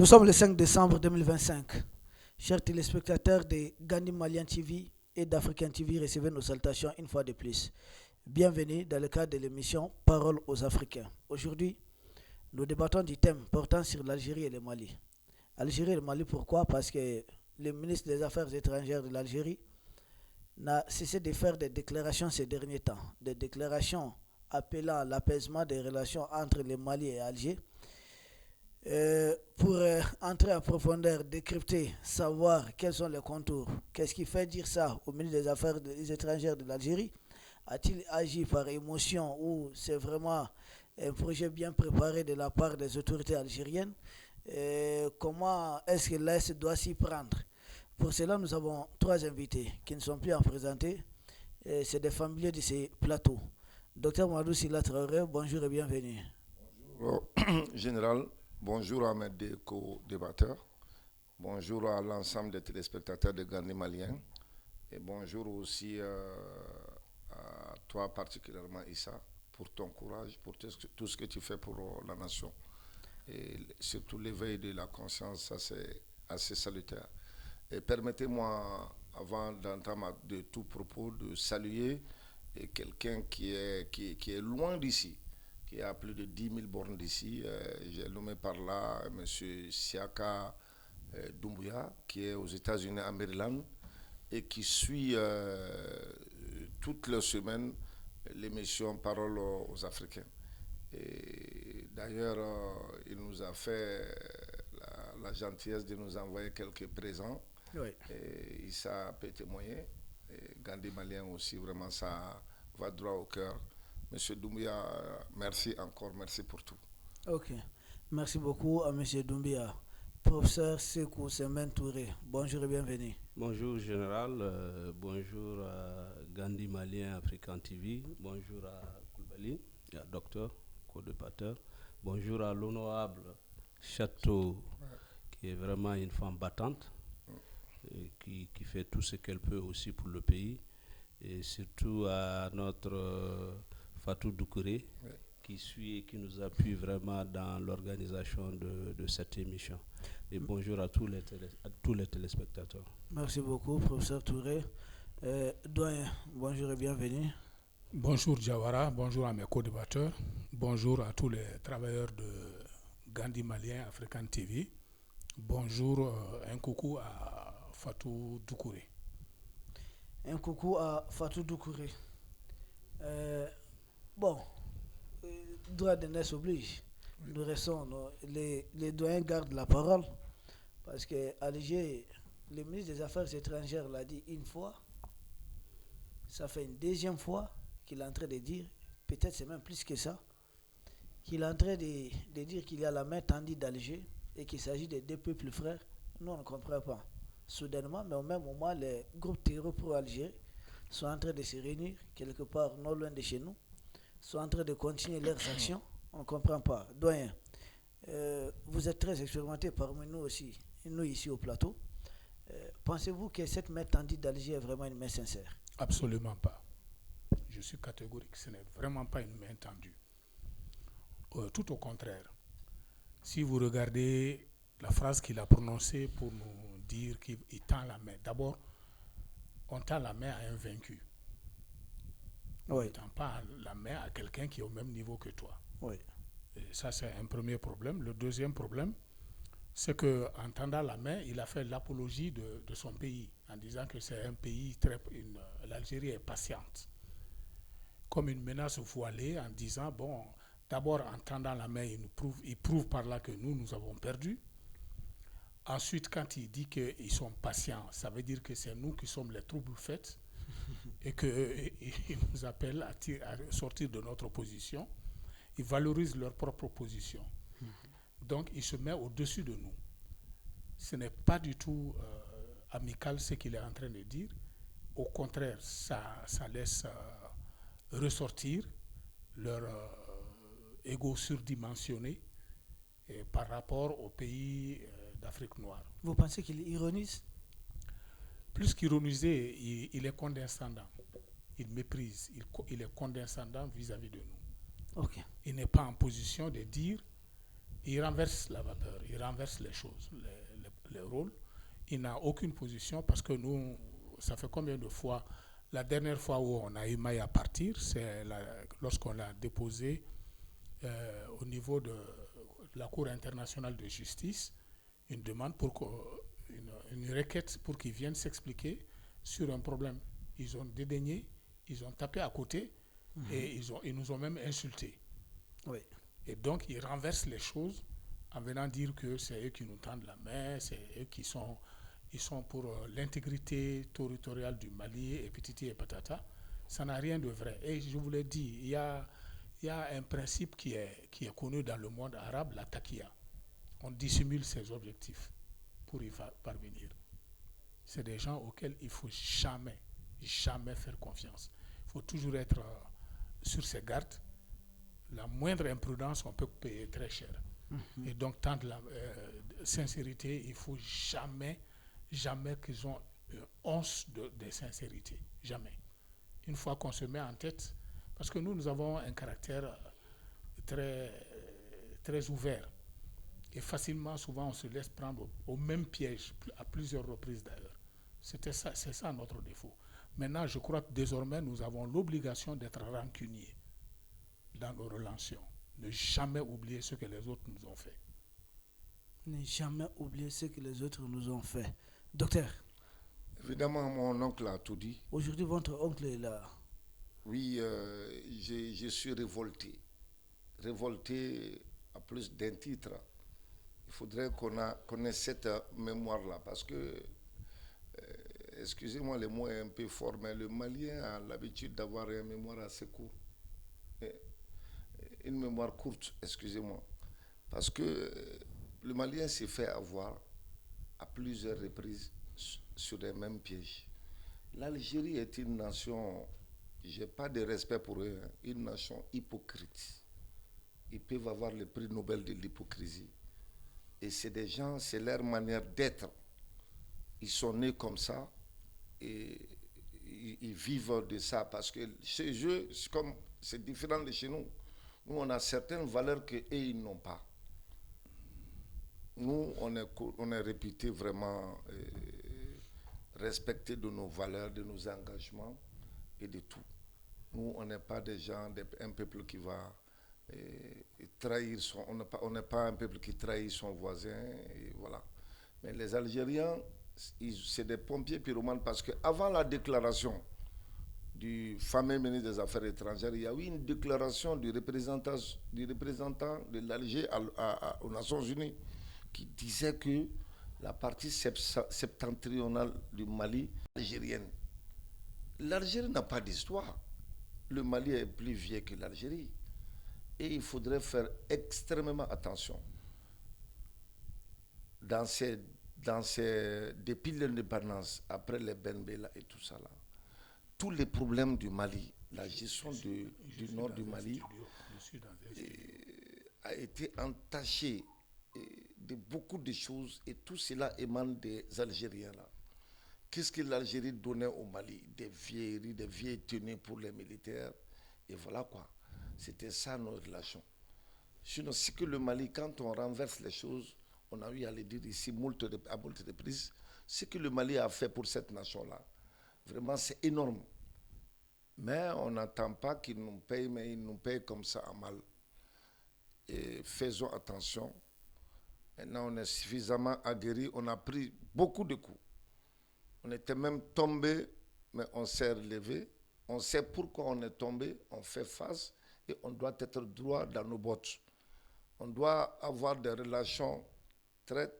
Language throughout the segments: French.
Nous sommes le 5 décembre 2025. Chers téléspectateurs de Gandhi Malian TV et d'African TV, recevez nos salutations une fois de plus. Bienvenue dans le cadre de l'émission Parole aux Africains. Aujourd'hui, nous débattons du thème portant sur l'Algérie et le Mali. Algérie et le Mali, pourquoi? Parce que le ministre des Affaires étrangères de l'Algérie n'a cessé de faire des déclarations ces derniers temps. Des déclarations appelant à l'apaisement des relations entre le Mali et Alger. Pour entrer en profondeur, décrypter, savoir quels sont les contours, qu'est-ce qui fait dire ça au ministre des Affaires étrangères de l'Algérie? A-t-il agi par émotion ou c'est vraiment un projet bien préparé de la part des autorités algériennes? Comment est-ce que l'Est doit s'y prendre? Pour cela, nous avons trois invités qui ne sont plus à présenter. C'est des familiers de ces plateaux. Docteur Madou Silla Traoré, bonjour et bienvenue. Bonjour, Général. Bonjour à mes deux co-débatteurs. Bonjour à l'ensemble des téléspectateurs de Gandhi Malien. Et bonjour aussi à toi particulièrement, Issa, pour ton courage, pour tout ce que tu fais pour la nation. Et surtout l'éveil de la conscience, ça c'est assez salutaire. Et permettez-moi, avant d'entendre de tout propos, de saluer quelqu'un qui est loin d'ici, qui est à plus de 10 000 bornes d'ici. J'ai nommé par là M. Siaka Doumbouya, qui est aux États-Unis, à Maryland, et qui suit toutes les semaines l'émission Parole aux Africains. Et d'ailleurs, il nous a fait la gentillesse de nous envoyer quelques présents. Oui. Et Issa peut témoigner. Et Gandhi Malien aussi, vraiment, ça va droit au cœur. Monsieur Doumbia, merci encore, merci pour tout. Ok, merci beaucoup à Monsieur Doumbia. Professeur Sekou Semen Touré, bonjour et bienvenue. Bonjour Général, bonjour à Gandhi Malien African TV, bonjour à Koulibaly, à Docteur, co-débatteur, bonjour à l'honorable Château, qui est vraiment une femme battante, qui fait tout ce qu'elle peut aussi pour le pays, et surtout à notre Fatou Doucouré, qui suit et qui nous appuie vraiment dans l'organisation de cette émission. Et bonjour à tous les téléspectateurs. Merci beaucoup, professeur Touré. Doyen, bonjour et bienvenue. Bonjour Jawara, bonjour à mes co-débatteurs, bonjour à tous les travailleurs de Gandhi Malien African TV, bonjour, un coucou à Fatou Doucouré. Un coucou à Fatou Doucouré. Bon, droit de naissance oblige. Nous restons, les doyens gardent la parole parce que Alger, le ministre des Affaires étrangères l'a dit une fois, ça fait une deuxième fois qu'il est en train de dire, peut-être c'est même plus que ça, qu'il est en train de dire qu'il y a la main tendue d'Alger et qu'il s'agit de deux peuples frères. Nous on ne comprend pas. Soudainement, mais au même moment, les groupes terroristes pro-Algériens sont en train de se réunir quelque part non loin de chez nous, sont en train de continuer leurs actions. On ne comprend pas. Doyen, vous êtes très expérimenté parmi nous aussi, nous ici au plateau. Pensez-vous que cette main tendue d'Alger est vraiment une main sincère? Absolument pas. Je suis catégorique, ce n'est vraiment pas une main tendue. Tout au contraire. Si vous regardez la phrase qu'il a prononcée pour nous dire qu'il tend la main, d'abord, on tend la main à un vaincu. Oui. On ne tend pas la main à quelqu'un qui est au même niveau que toi. Oui. Et ça, c'est un premier problème. Le deuxième problème, c'est qu'en tendant la main, il a fait l'apologie de son pays, en disant que c'est un pays l'Algérie est patiente. Comme une menace voilée, en disant, bon, d'abord en tendant la main, il prouve par là que nous avons perdu. Ensuite, quand il dit qu'ils sont patients, ça veut dire que c'est nous qui sommes les troubles faits et qu'ils nous appellent à sortir de notre position. Ils valorisent leur propre position. Donc, il se met au-dessus de nous. Ce n'est pas du tout amical ce qu'il est en train de dire. Au contraire, ça laisse ressortir leur ego surdimensionné par rapport aux pays d'Afrique noire. Vous pensez qu'il ironise? Plus qu'ironiser, il est condescendant. Il méprise. Il est condescendant vis-à-vis de nous. Ok. Il n'est pas en position de dire il renverse la vapeur, il renverse les choses, les rôles. Il n'a aucune position parce que nous, ça fait combien de fois, la dernière fois où on a eu maille à partir, c'est lorsqu'on l'a déposé au niveau de la Cour internationale de justice, une demande une requête pour qu'ils viennent s'expliquer sur un problème. Ils ont dédaigné, ils ont tapé à côté et ils nous ont même insultés. Oui. Et donc, ils renversent les choses en venant dire que c'est eux qui nous tendent la main, c'est eux qui sont, ils sont pour l'intégrité territoriale du Mali et pititi et patata. Ça n'a rien de vrai. Et je vous l'ai dit, il y a un principe qui est connu dans le monde arabe, la takia. On dissimule ses objectifs pour y parvenir. C'est des gens auxquels il ne faut jamais faire confiance. Il faut toujours être sur ses gardes. La moindre imprudence, on peut payer très cher. Et donc, tant de la sincérité, il ne faut jamais qu'ils ont once de sincérité. Jamais. Une fois qu'on se met en tête, parce que nous avons un caractère très, très ouvert. Et facilement, souvent, on se laisse prendre au même piège, à plusieurs reprises d'ailleurs. C'est ça notre défaut. Maintenant, je crois que désormais, nous avons l'obligation d'être rancuniers dans nos relations. Ne jamais oublier ce que les autres nous ont fait. Ne jamais oublier ce que les autres nous ont fait. Docteur. Évidemment, mon oncle a tout dit. Aujourd'hui, votre oncle est là. Oui, je suis révolté. Révolté à plus d'un titre. Il faudrait qu'on ait cette mémoire-là parce que, excusez-moi, le mot est un peu fort, mais le Malien a l'habitude d'avoir une mémoire assez courte. Une mémoire courte, excusez-moi. Parce que le Malien s'est fait avoir à plusieurs reprises sur les mêmes pièges. L'Algérie est une nation, je n'ai pas de respect pour eux, une nation hypocrite. Ils peuvent avoir le prix Nobel de l'hypocrisie. Et c'est des gens, c'est leur manière d'être. Ils sont nés comme ça et ils vivent de ça parce que chez eux, c'est différent de chez nous. Nous, on a certaines valeurs qu'eux, ils n'ont pas. Nous, on est réputés vraiment respectés de nos valeurs, de nos engagements et de tout. Nous, on n'est pas des gens, un peuple qui va trahir on n'est pas un peuple qui trahit son voisin, et voilà. Mais les Algériens, c'est des pompiers pyromanes parce qu'avant la déclaration du fameux ministre des Affaires étrangères, il y a eu une déclaration du représentant de l'Alger aux Nations Unies qui disait que la partie septentrionale du Mali algérienne. L'Algérie n'a pas d'histoire. Le Mali est plus vieux que l'Algérie. Et il faudrait faire extrêmement attention. Depuis l'indépendance, après les Benbella et tout ça, là, tous les problèmes du Mali, la gestion du nord du Mali a été entachée de beaucoup de choses et tout cela émane des Algériens là. Qu'est-ce que l'Algérie donnait au Mali? Des vieilleries, des vieilles tenues pour les militaires et voilà quoi. C'était ça nos relations. Sinon, c'est que le Mali, quand on renverse les choses, on a eu à le dire ici à moult reprises, ce que le Mali a fait pour cette nation-là, vraiment c'est énorme. Mais on n'attend pas qu'ils nous payent, mais ils nous payent comme ça à mal. Et faisons attention. Maintenant, on est suffisamment aguerris, on a pris beaucoup de coups. On était même tombé, mais on s'est relevé. On sait pourquoi on est tombé, on fait face et on doit être droit dans nos bottes. On doit avoir des relations très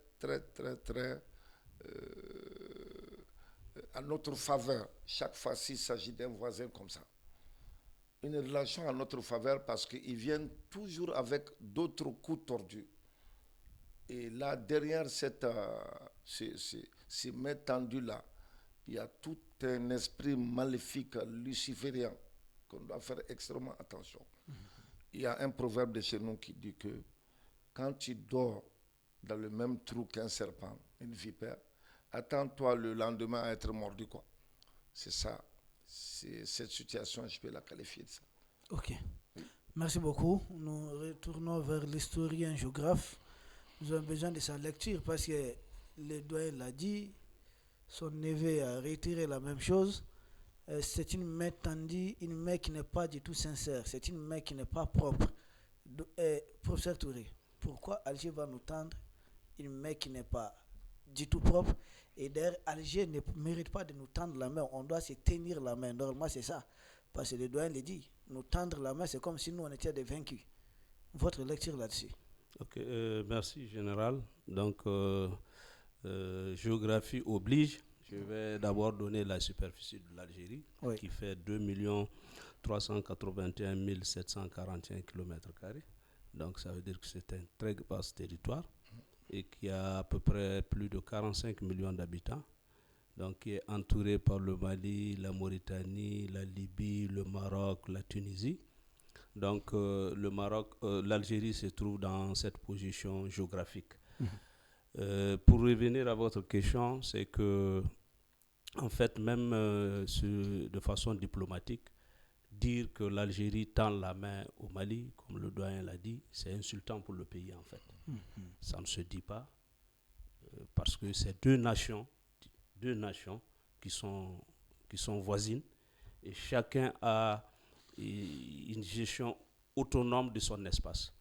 à notre faveur. Chaque fois s'il s'agit d'un voisin comme ça. Une relation à notre faveur parce qu'ils viennent toujours avec d'autres coups tordus. Et là, derrière ces mains tendues-là, il y a tout un esprit maléfique, luciférien, qu'on doit faire extrêmement attention. Il y a un proverbe de chez nous qui dit que quand tu dors dans le même trou qu'un serpent, une vipère, attends-toi le lendemain à être mordu, quoi. C'est ça. C'est cette situation, je peux la qualifier de ça. Ok. Merci beaucoup. Nous retournons vers l'historien géographe. Nous avons besoin de sa lecture parce que le doyen l'a dit, son neveu a retiré la même chose. C'est une main tendue, une main qui n'est pas du tout sincère, c'est une main qui n'est pas propre. Professeur Touré, pourquoi Alger va nous tendre une main qui n'est pas du tout propre? Et d'ailleurs, Alger ne mérite pas de nous tendre la main, on doit se tenir la main. Normalement, c'est ça. Parce que le doyen le dit, nous tendre la main, c'est comme si nous, on était des vaincus. Votre lecture là-dessus? Ok, merci général. Donc, géographie oblige. Je vais d'abord donner la superficie de l'Algérie, Oui. qui fait 2 381 741 km². Donc, ça veut dire que c'est un très vaste territoire et qui a à peu près plus de 45 millions d'habitants. Donc, qui est entouré par le Mali, la Mauritanie, la Libye, le Maroc, la Tunisie. Donc, l'Algérie se trouve dans cette position géographique. Pour revenir à votre question, c'est que, en fait, même de façon diplomatique, dire que l'Algérie tend la main au Mali, comme le doyen l'a dit, c'est insultant pour le pays, en fait. Ça ne se dit pas, parce que c'est deux nations qui sont voisines, et chacun a une gestion autonome de son espace.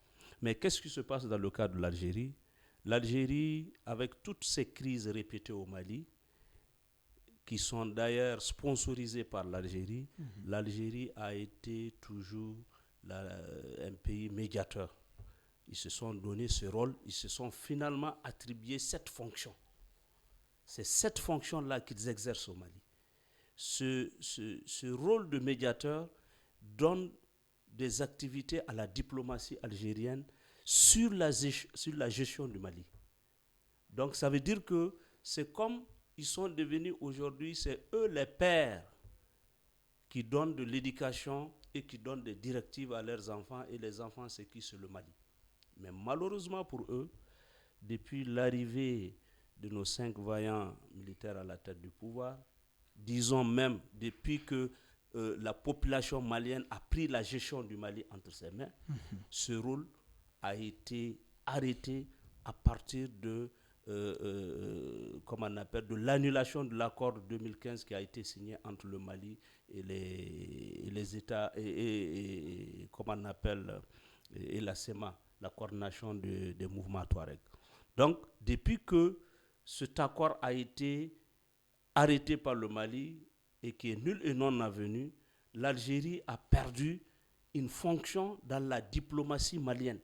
Mais qu'est-ce qui se passe dans le cas de l'Algérie? L'Algérie, avec toutes ces crises répétées au Mali, qui sont d'ailleurs sponsorisées par l'Algérie, l'Algérie a été toujours un pays médiateur. Ils se sont donné ce rôle, ils se sont finalement attribué cette fonction. C'est cette fonction-là qu'ils exercent au Mali. Ce rôle de médiateur donne des activités à la diplomatie algérienne sur la gestion du Mali. Donc ça veut dire que c'est comme ils sont devenus aujourd'hui, c'est eux les pères qui donnent de l'éducation et qui donnent des directives à leurs enfants, et les enfants, c'est qui? C'est le Mali. Mais malheureusement pour eux, depuis l'arrivée de nos 5 vaillants militaires à la tête du pouvoir, disons même depuis que la population malienne a pris la gestion du Mali entre ses mains, ce rôle a été arrêté à partir de de l'annulation de l'accord de 2015 qui a été signé entre le Mali et les États et la SEMA, la coordination des mouvements Touareg. Donc, depuis que cet accord a été arrêté par le Mali et qui est nul et non avenu, l'Algérie a perdu une fonction dans la diplomatie malienne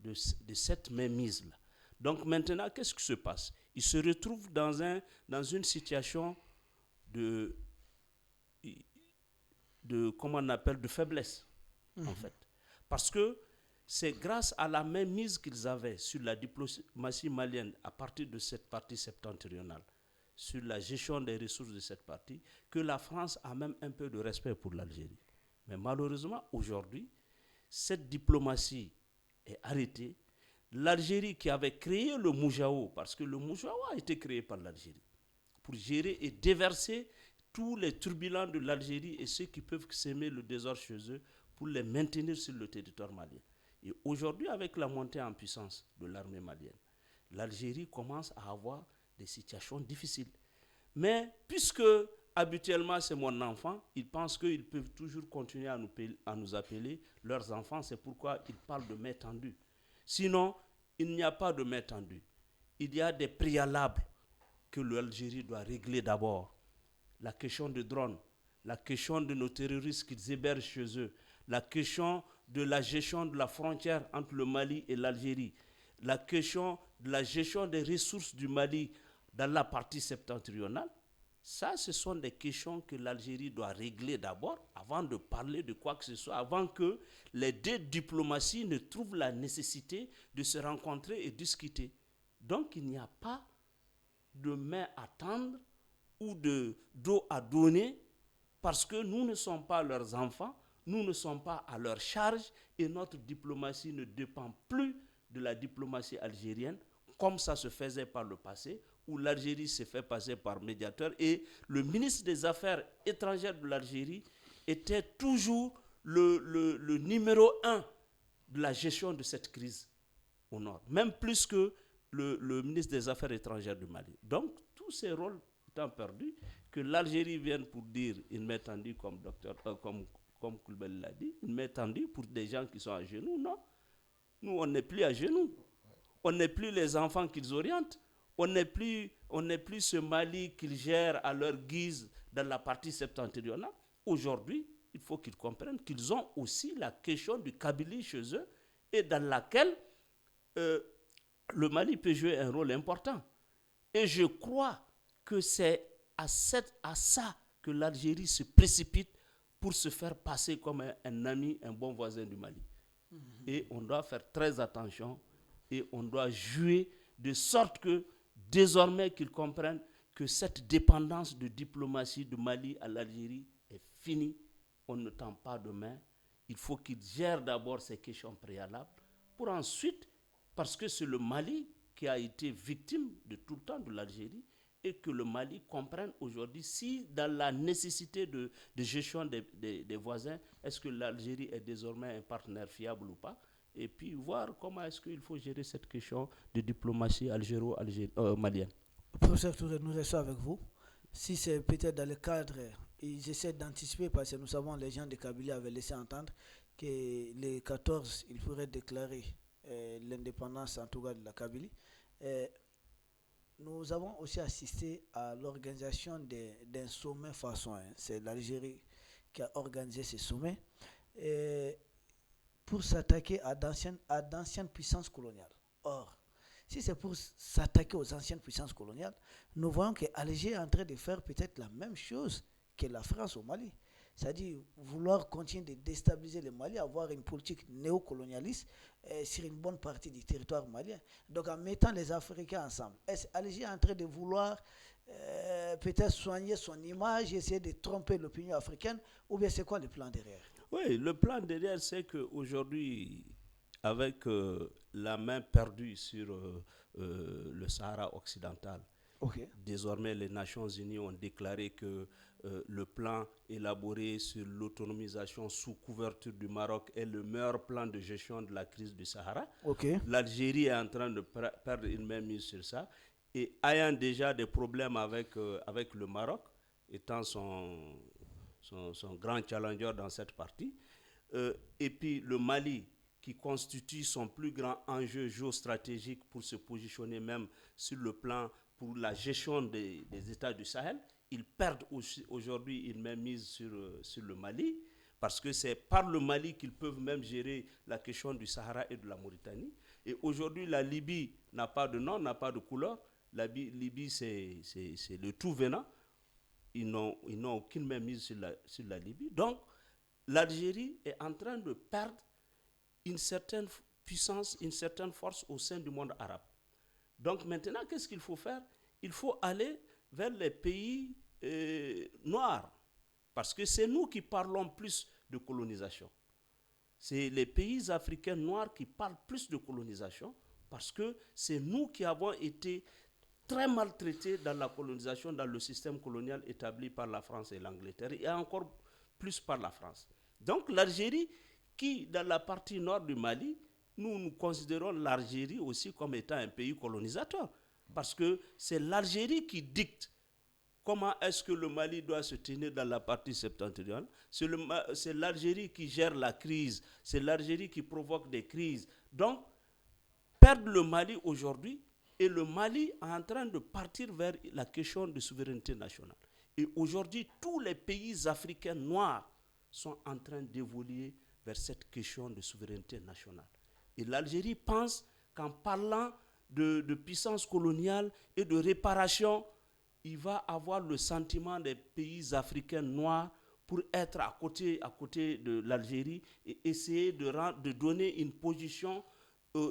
de cette mainmise-là. Donc maintenant, qu'est-ce qui se passe? Ils se retrouvent dans une situation de faiblesse, en fait. Parce que c'est grâce à la mainmise qu'ils avaient sur la diplomatie malienne à partir de cette partie septentrionale, sur la gestion des ressources de cette partie, que la France a même un peu de respect pour l'Algérie. Mais malheureusement, aujourd'hui, cette diplomatie est arrêtée. L'Algérie qui avait créé le Moujao, parce que le Moujao a été créé par l'Algérie, pour gérer et déverser tous les turbulents de l'Algérie et ceux qui peuvent s'aimer le désordre chez eux, pour les maintenir sur le territoire malien. Et aujourd'hui, avec la montée en puissance de l'armée malienne, l'Algérie commence à avoir des situations difficiles. Mais puisque habituellement c'est mon enfant, ils pensent qu'ils peuvent toujours continuer à nous appeler leurs enfants, c'est pourquoi ils parlent de main tendue. Sinon, il n'y a pas de main tendue. Il y a des préalables que l'Algérie doit régler d'abord. La question de drones, la question de nos terroristes qu'ils hébergent chez eux, la question de la gestion de la frontière entre le Mali et l'Algérie, la question de la gestion des ressources du Mali dans la partie septentrionale. Ça, ce sont des questions que l'Algérie doit régler d'abord, avant de parler de quoi que ce soit, avant que les deux diplomaties ne trouvent la nécessité de se rencontrer et discuter. Donc, il n'y a pas de main à tendre ou de dos à donner, parce que nous ne sommes pas leurs enfants, nous ne sommes pas à leur charge, et notre diplomatie ne dépend plus de la diplomatie algérienne, comme ça se faisait par le passé, où l'Algérie s'est fait passer par médiateur, et le ministre des Affaires étrangères de l'Algérie était toujours le numéro 1 de la gestion de cette crise au nord, même plus que le ministre des Affaires étrangères du Mali. Donc, tous ces rôles étant perdus, que l'Algérie vienne pour dire une main tendue, comme Koulibaly l'a dit, une main tendue pour des gens qui sont à genoux, non. Nous, on n'est plus à genoux. On n'est plus les enfants qu'ils orientent. On n'est plus ce Mali qu'ils gèrent à leur guise dans la partie septentrionale. Aujourd'hui, il faut qu'ils comprennent qu'ils ont aussi la question du Kabylie chez eux et dans laquelle le Mali peut jouer un rôle important. Et je crois que c'est à ça que l'Algérie se précipite pour se faire passer comme un ami, un bon voisin du Mali. Et on doit faire très attention et on doit jouer de sorte que désormais qu'ils comprennent que cette dépendance de diplomatie du Mali à l'Algérie est finie. On ne tend pas de main. Il faut qu'ils gèrent d'abord ces questions préalables pour ensuite, parce que c'est le Mali qui a été victime de tout le temps de l'Algérie, et que le Mali comprenne aujourd'hui si dans la nécessité de gestion des voisins, est-ce que l'Algérie est désormais un partenaire fiable ou pas, et puis voir comment est-ce qu'il faut gérer cette question de diplomatie algéro-malienne. Professeur Touré, nous restons avec vous. Si c'est peut-être dans le cadre, ils essaient d'anticiper, parce que nous savons les gens de Kabylie avaient laissé entendre que les 14, ils pourraient déclarer l'indépendance en tout cas de la Kabylie. Nous avons aussi assisté à l'organisation d'un sommet façon. C'est l'Algérie qui a organisé ce sommet pour s'attaquer à d'anciennes puissances coloniales. Or, si c'est pour s'attaquer aux anciennes puissances coloniales, nous voyons que l'Algérie est en train de faire peut-être la même chose que la France au Mali. C'est-à-dire vouloir continuer de déstabiliser le Mali, avoir une politique néocolonialiste sur une bonne partie du territoire malien. Donc en mettant les Africains ensemble, est-ce que l'Algérie est en train de vouloir peut-être soigner son image, essayer de tromper l'opinion africaine, ou bien c'est quoi le plan derrière? Oui, le plan derrière, c'est qu'aujourd'hui, avec la main perdue sur le Sahara occidental, désormais les Nations Unies ont déclaré que le plan élaboré sur l'autonomisation sous couverture du Maroc est le meilleur plan de gestion de la crise du Sahara. L'Algérie est en train de perdre une main mise sur ça. Et ayant déjà des problèmes avec le Maroc, étant son grand challenger dans cette partie, et puis le Mali, qui constitue son plus grand enjeu géostratégique pour se positionner même sur le plan pour la gestion des États du Sahel, ils perdent aujourd'hui une main mise sur le Mali, parce que c'est par le Mali qu'ils peuvent même gérer la question du Sahara et de la Mauritanie. Et aujourd'hui, la Libye n'a pas de nom, n'a pas de couleur. La Libye, c'est le tout venant. Ils n'ont aucune main mise sur la Libye. Donc, l'Algérie est en train de perdre une certaine puissance, une certaine force au sein du monde arabe. Donc maintenant, qu'est-ce qu'il faut faire? Il faut aller vers les pays noirs, parce que c'est nous qui parlons plus de colonisation. C'est les pays africains noirs qui parlent plus de colonisation, parce que c'est nous qui avons été très maltraités dans la colonisation, dans le système colonial établi par la France et l'Angleterre, et encore plus par la France. Donc l'Algérie, qui dans la partie nord du Mali, nous considérons l'Algérie aussi comme étant un pays colonisateur, parce que c'est l'Algérie qui dicte comment est-ce que le Mali doit se tenir dans la partie septentrionale. C'est l'Algérie qui gère la crise, c'est l'Algérie qui provoque des crises. Donc, perdre le Mali aujourd'hui, et le Mali est en train de partir vers la question de souveraineté nationale. Et aujourd'hui, tous les pays africains noirs sont en train d'évoluer vers cette question de souveraineté nationale. Et l'Algérie pense qu'en parlant de puissance coloniale et de réparation, il va avoir le sentiment des pays africains noirs pour être à côté de l'Algérie et essayer de donner une position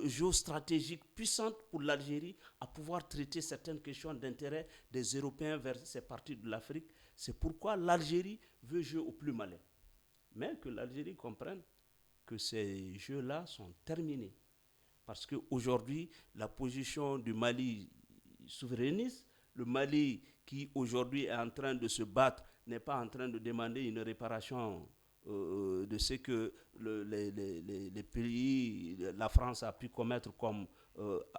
géostratégique puissante pour l'Algérie à pouvoir traiter certaines questions d'intérêt des Européens vers ces parties de l'Afrique. C'est pourquoi l'Algérie veut jouer au plus malin. Mais que l'Algérie comprenne que ces jeux-là sont terminés. Parce qu'aujourd'hui, la position du Mali souverainiste, le Mali qui aujourd'hui est en train de se battre, n'est pas en train de demander une réparation de ce que les pays, la France a pu commettre comme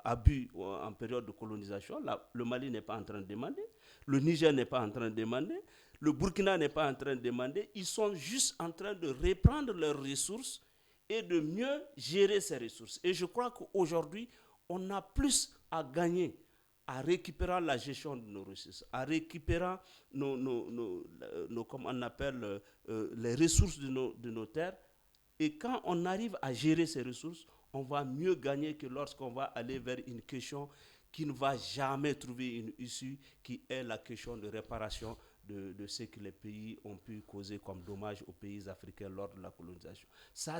abus en période de colonisation. Le Mali n'est pas en train de demander, le Niger n'est pas en train de demander, le Burkina n'est pas en train de demander. Ils sont juste en train de reprendre leurs ressources et de mieux gérer ces ressources. Et je crois qu'aujourd'hui, on a plus à gagner à récupérer la gestion de nos ressources, à récupérer comme on appelle, les ressources de nos terres. Et quand on arrive à gérer ces ressources, on va mieux gagner que lorsqu'on va aller vers une question qui ne va jamais trouver une issue, qui est la question de réparation de ce que les pays ont pu causer comme dommage aux pays africains lors de la colonisation. Ça,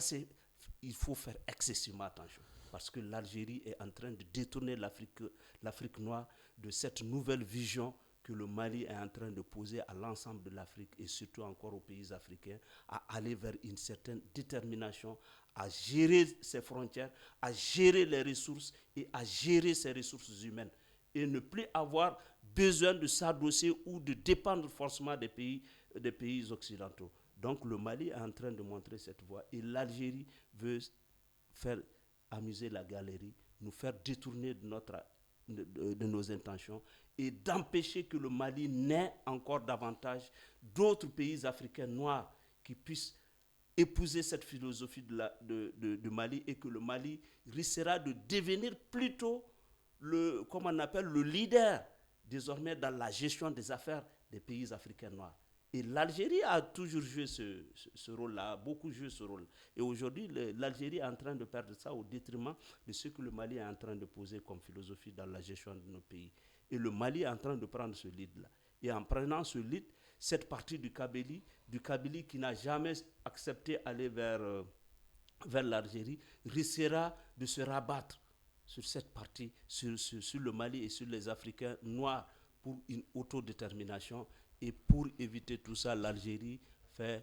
il faut faire excessivement attention, parce que l'Algérie est en train de détourner l'Afrique noire de cette nouvelle vision que le Mali est en train de poser à l'ensemble de l'Afrique et surtout encore aux pays africains, à aller vers une certaine détermination, à gérer ses frontières, à gérer les ressources et à gérer ses ressources humaines. Et ne plus avoir besoin de s'adosser ou de dépendre forcément des pays occidentaux. Donc le Mali est en train de montrer cette voie et l'Algérie veut faire amuser la galerie, nous faire détourner de nos intentions et d'empêcher que le Mali n'ait encore davantage d'autres pays africains noirs qui puissent épouser cette philosophie de Mali, et que le Mali risquera de devenir plutôt le leader désormais dans la gestion des affaires des pays africains noirs. Et l'Algérie a toujours joué ce rôle-là, a beaucoup joué ce rôle. Et aujourd'hui, l'Algérie est en train de perdre ça au détriment de ce que le Mali est en train de poser comme philosophie dans la gestion de nos pays. Et le Mali est en train de prendre ce lead-là. Et en prenant ce lead, cette partie du Kabylie qui n'a jamais accepté d'aller vers l'Algérie, risquera de se rabattre sur cette partie, sur le Mali et sur les Africains noirs pour une autodétermination. Et pour éviter tout ça, l'Algérie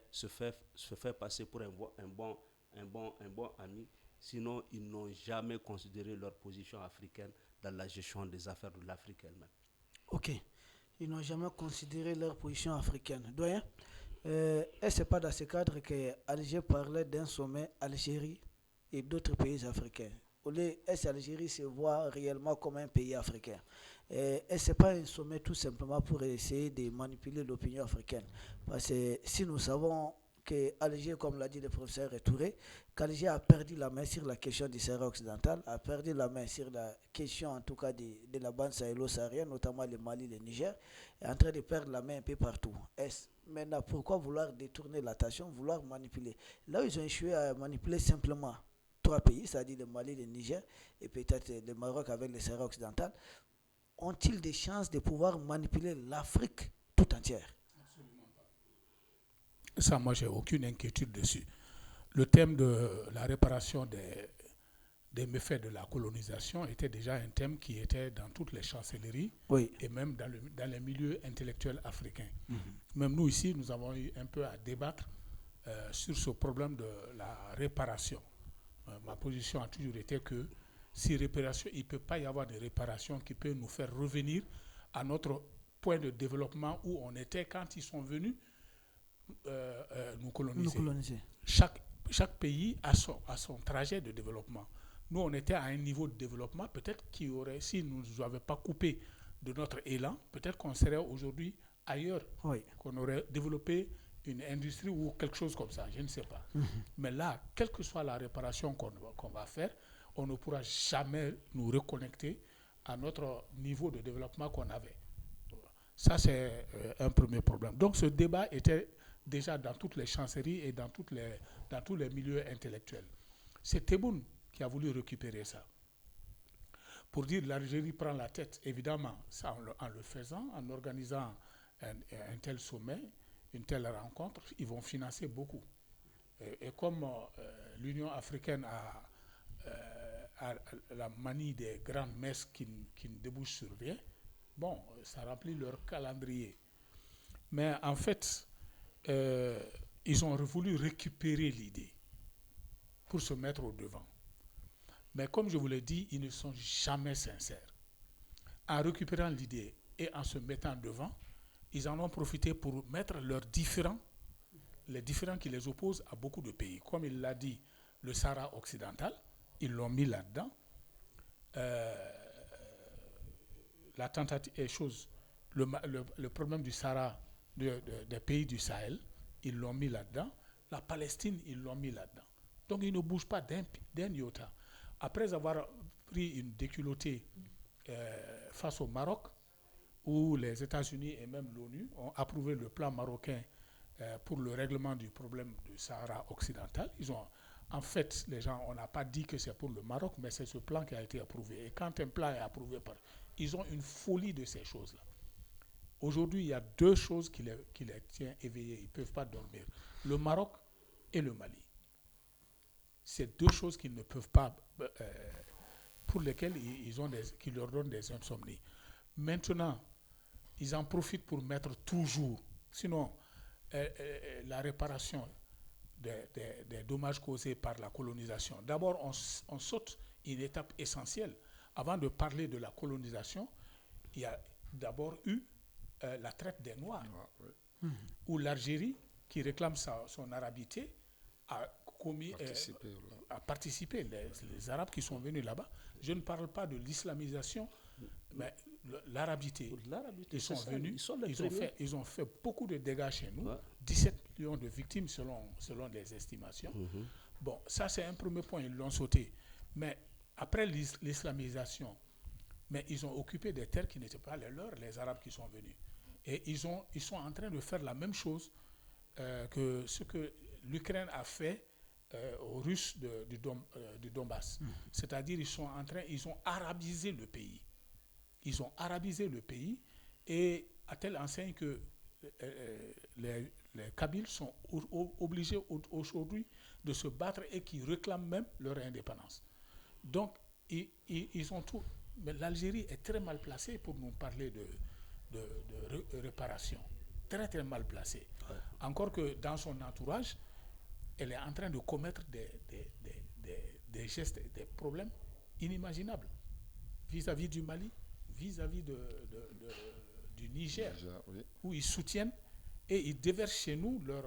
se fait passer pour un bon ami. Sinon, ils n'ont jamais considéré leur position africaine dans la gestion des affaires de l'Afrique elle-même. Ok. Ils n'ont jamais considéré leur position africaine. Doyen, et ce n'est pas dans ce cadre que Alger parlait d'un sommet Algérie et d'autres pays africains. Est-ce que l'Algérie se voit réellement comme un pays africain? Et ce n'est pas un sommet tout simplement pour essayer de manipuler l'opinion africaine. Parce que si nous savons qu'Alger, comme l'a dit le professeur Touré, qu'Alger a perdu la main sur la question du Sahara occidental, a perdu la main sur la question en tout cas de la bande sahélo-saharienne, notamment le Mali, le Niger, est en train de perdre la main un peu partout. Maintenant, pourquoi vouloir détourner l'attention, vouloir manipuler? Là où ils ont échoué à manipuler simplement 3 pays, c'est-à-dire le Mali, le Niger et peut-être le Maroc avec le Sahara occidental, ont-ils des chances de pouvoir manipuler l'Afrique tout entière? Absolument pas. Ça, moi, j'ai aucune inquiétude dessus. Le thème de la réparation des méfaits de la colonisation était déjà un thème qui était dans toutes les chancelleries, oui, et même dans les milieux intellectuels africains. Même nous, ici, nous avons eu un peu à débattre sur ce problème de la réparation. Ma position a toujours été que si réparation, il ne peut pas y avoir de réparation qui peut nous faire revenir à notre point de développement où on était quand ils sont venus nous coloniser. Chaque pays a son trajet de développement. Nous, on était à un niveau de développement, peut-être si nous ne nous avions pas coupé de notre élan, peut-être qu'on serait aujourd'hui ailleurs, oui, qu'on aurait développé une industrie ou quelque chose comme ça, je ne sais pas. Mais là, quelle que soit la réparation qu'on va faire, on ne pourra jamais nous reconnecter à notre niveau de développement qu'on avait. Ça, c'est un premier problème. Donc, ce débat était déjà dans toutes les chancelleries et dans tous les milieux intellectuels. C'est Tebboune qui a voulu récupérer ça. Pour dire l'Algérie prend la tête, évidemment, ça en le faisant, en organisant un tel sommet, une telle rencontre, ils vont financer beaucoup. Et comme l'Union africaine a la manie des grandes messes qui ne débouchent sur rien, bon, ça remplit leur calendrier. Mais en fait, ils ont voulu récupérer l'idée pour se mettre au devant. Mais comme je vous l'ai dit, ils ne sont jamais sincères. En récupérant l'idée et en se mettant devant, ils en ont profité pour mettre leurs différends les différends qui les opposent à beaucoup de pays. Comme il l'a dit, le Sahara occidental, ils l'ont mis là-dedans. La tentative est chose, le problème du Sahara, des pays du Sahel, ils l'ont mis là-dedans. La Palestine, ils l'ont mis là-dedans. Donc ils ne bougent pas d'un iota. Après avoir pris une déculottée face au Maroc, où les États-Unis et même l'ONU ont approuvé le plan marocain pour le règlement du problème du Sahara occidental. En fait, les gens, on n'a pas dit que c'est pour le Maroc, mais c'est ce plan qui a été approuvé. Et quand un plan est approuvé ils ont une folie de ces choses-là. Aujourd'hui, il y a deux choses qui les tiennent éveillés. Ils ne peuvent pas dormir. Le Maroc et le Mali. C'est deux choses qu'ils ne peuvent pas, pour lesquelles qui leur donnent des insomnies. Maintenant, ils en profitent pour mettre toujours, sinon la réparation des dommages causés par la colonisation. D'abord, on saute une étape essentielle. Avant de parler de la colonisation, il y a d'abord eu la traite des Noirs, où l'Algérie, qui réclame son arabité, a participé. Les Arabes qui sont venus là-bas, je ne parle pas de l'islamisation, mais l'arabité. Ils sont venus, ils ont fait beaucoup de dégâts chez nous, 17 millions de victimes selon les estimations. Bon, ça c'est un premier point, ils l'ont sauté. Mais après l'islamisation, mais ils ont occupé des terres qui n'étaient pas les leurs, les Arabes qui sont venus. Et ils sont en train de faire la même chose que ce que l'Ukraine a fait aux Russes du Donbass. C'est-à-dire ils ont arabisé le pays. Ils ont arabisé le pays et à telle enseigne que les Kabyles sont obligés aujourd'hui de se battre et qui réclament même leur indépendance. Donc, ils ont tout. Mais l'Algérie est très mal placée pour nous parler de réparation. Très, très mal placée. Ouais. Encore que dans son entourage, elle est en train de commettre des gestes, des problèmes inimaginables vis-à-vis du Mali, vis-à-vis du Niger, oui. Où ils soutiennent et ils déversent chez nous leur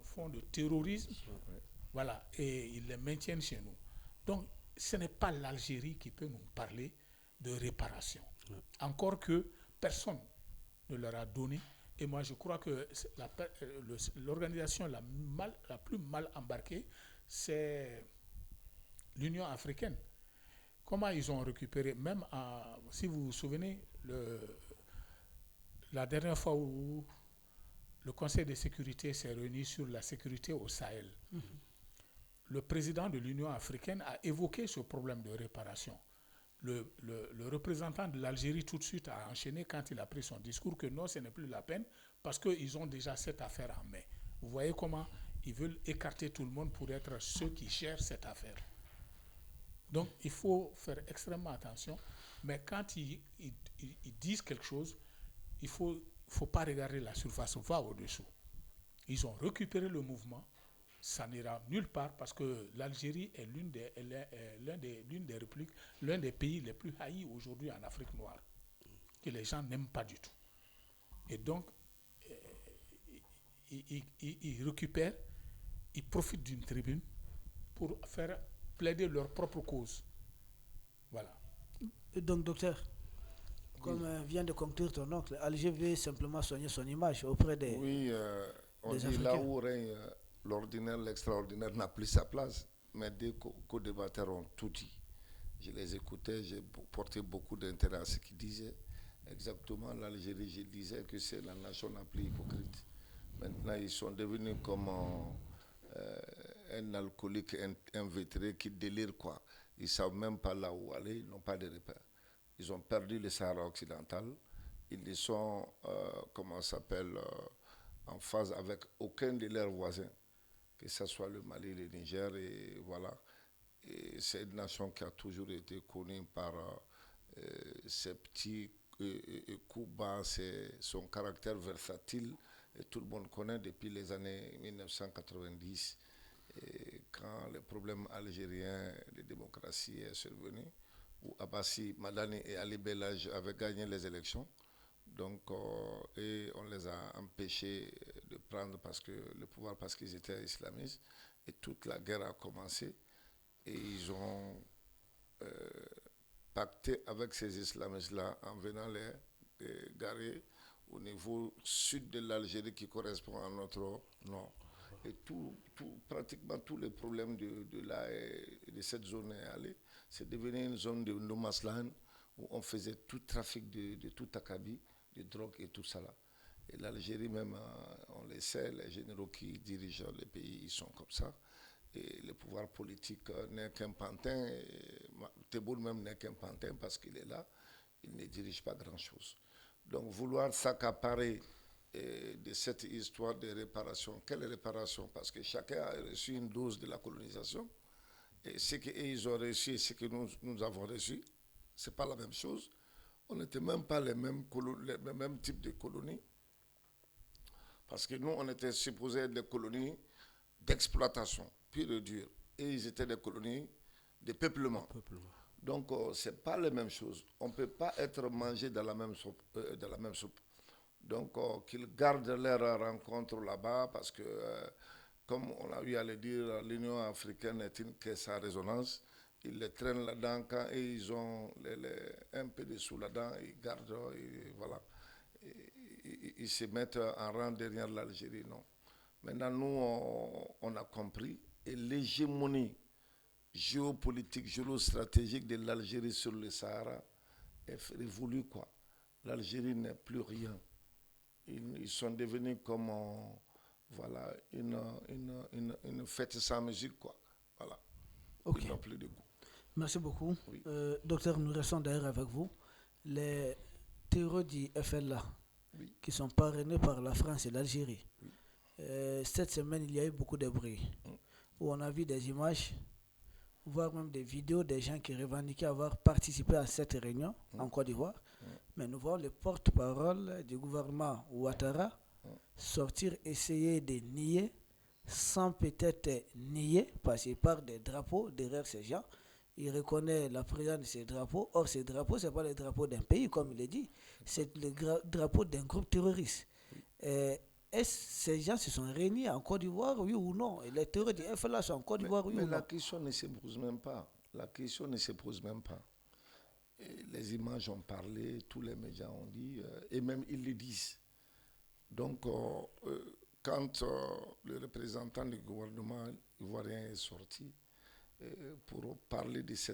fonds de terrorisme. Oui. Voilà, et ils les maintiennent chez nous. Donc, ce n'est pas l'Algérie qui peut nous parler de réparation. Oui. Encore que personne ne leur a donné. Et moi, je crois que l'organisation la plus mal embarquée, c'est l'Union africaine. Comment ils ont récupéré, même si vous vous souvenez, la dernière fois où le Conseil de sécurité s'est réuni sur la sécurité au Sahel, le président de l'Union africaine a évoqué ce problème de réparation. Le représentant de l'Algérie tout de suite a enchaîné quand il a pris son discours que non, ce n'est plus la peine parce qu'ils ont déjà cette affaire en main. Vous voyez comment ils veulent écarter tout le monde pour être ceux qui gèrent cette affaire. Donc, il faut faire extrêmement attention. Mais quand ils disent quelque chose, il faut pas regarder la surface, on va au-dessous. Ils ont récupéré le mouvement. Ça n'ira nulle part parce que l'Algérie est l'une des républiques, l'un des pays les plus haïs aujourd'hui en Afrique noire, que les gens n'aiment pas du tout. Et donc, ils récupèrent, ils profitent d'une tribune pour faire plaider leur propre cause. Voilà. Et donc, docteur, comme vient de conclure ton oncle, Alger veut simplement soigner son image auprès des on des dit Africains. Là où règne l'ordinaire, l'extraordinaire n'a plus sa place. Mais des co-débatteurs ont tout dit. Je les écoutais, j'ai porté beaucoup d'intérêt à ce qu'ils disaient. Exactement, l'Algérie, je disais que c'est la nation la plus hypocrite. Maintenant, ils sont devenus comme un alcoolique invétéré qui délire quoi. Ils ne savent même pas là où aller, ils n'ont pas de repères. Ils ont perdu le Sahara occidental. Ils sont, en phase avec aucun de leurs voisins, que ce soit le Mali, le Niger, et voilà. Et c'est une nation qui a toujours été connue par ses petits coups bas, son caractère versatile. Et tout le monde connaît depuis les années 1990, quand le problème algérien de démocratie est survenu, où Abbassi, Madani et Ali Belhaj avaient gagné les élections. Donc, et on les a empêchés de prendre le pouvoir parce qu'ils étaient islamistes. Et toute la guerre a commencé. Et ils ont pacté avec ces islamistes-là en venant les garer au niveau sud de l'Algérie qui correspond à notre nord. Et pratiquement tous les problèmes de cette zone est allé. C'est devenu une zone de no man's land où on faisait tout trafic de tout acabit, de drogue et tout ça là. Et l'Algérie même, on le sait, les généraux qui dirigent les pays, ils sont comme ça. Et le pouvoir politique n'est qu'un pantin. Tebboune même n'est qu'un pantin parce qu'il est là. Il ne dirige pas grand-chose. Donc vouloir s'accaparer de cette histoire de réparation, quelle réparation? Parce que chacun a reçu une dose de la colonisation. Et ce qu'ils ont reçu et ce que nous avons reçu, ce n'est pas la même chose. On n'était même pas les mêmes types de colonies. Parce que nous, on était supposés être des colonies d'exploitation, pure et dure. Et ils étaient des colonies de peuplement. Donc, ce n'est pas les mêmes choses. On ne peut pas être mangé dans la même soupe. Donc, qu'ils gardent leur rencontre là-bas parce que, comme on a eu à le dire, l'Union africaine n'est une caisse à résonance. Ils les traînent là-dedans quand ils ont un peu de sous là-dedans, ils gardent, et voilà. Ils se mettent en rang derrière l'Algérie, non. Maintenant, nous, on a compris. Et l'hégémonie géopolitique, géostratégique de l'Algérie sur le Sahara est révolue, quoi. L'Algérie n'est plus rien. Ils sont devenus comme voilà, une fête sans musique, quoi. Voilà. Ok. Ils n'ont plus de goût. Merci beaucoup. Oui. Docteur, nous restons d'ailleurs avec vous. Les terreurs du FLA, Oui. qui sont parrainés par la France et l'Algérie. Oui. Cette semaine, il y a eu beaucoup de bruit, où on a vu des images, voire même des vidéos des gens qui revendiquaient avoir participé à cette réunion en Côte d'Ivoire. Mais nous voyons le porte-parole du gouvernement Ouattara sortir, essayer de nier, sans peut-être nier, parce qu'il parle des drapeaux derrière ces gens. Il reconnaît la présence de ces drapeaux. Or, ces drapeaux, ce n'est pas les drapeaux d'un pays, comme il est dit. C'est le drapeau d'un groupe terroriste. Est-ce que ces gens se sont réunis en Côte d'Ivoire, oui ou non? Et les terroristes du FLA sont en Côte d'Ivoire, oui ou non? Mais la question ne se pose même pas. La question ne se pose même pas. Et les images ont parlé, tous les médias ont dit, et même ils le disent. Donc, quand le représentant du gouvernement ivoirien est sorti pour parler de ce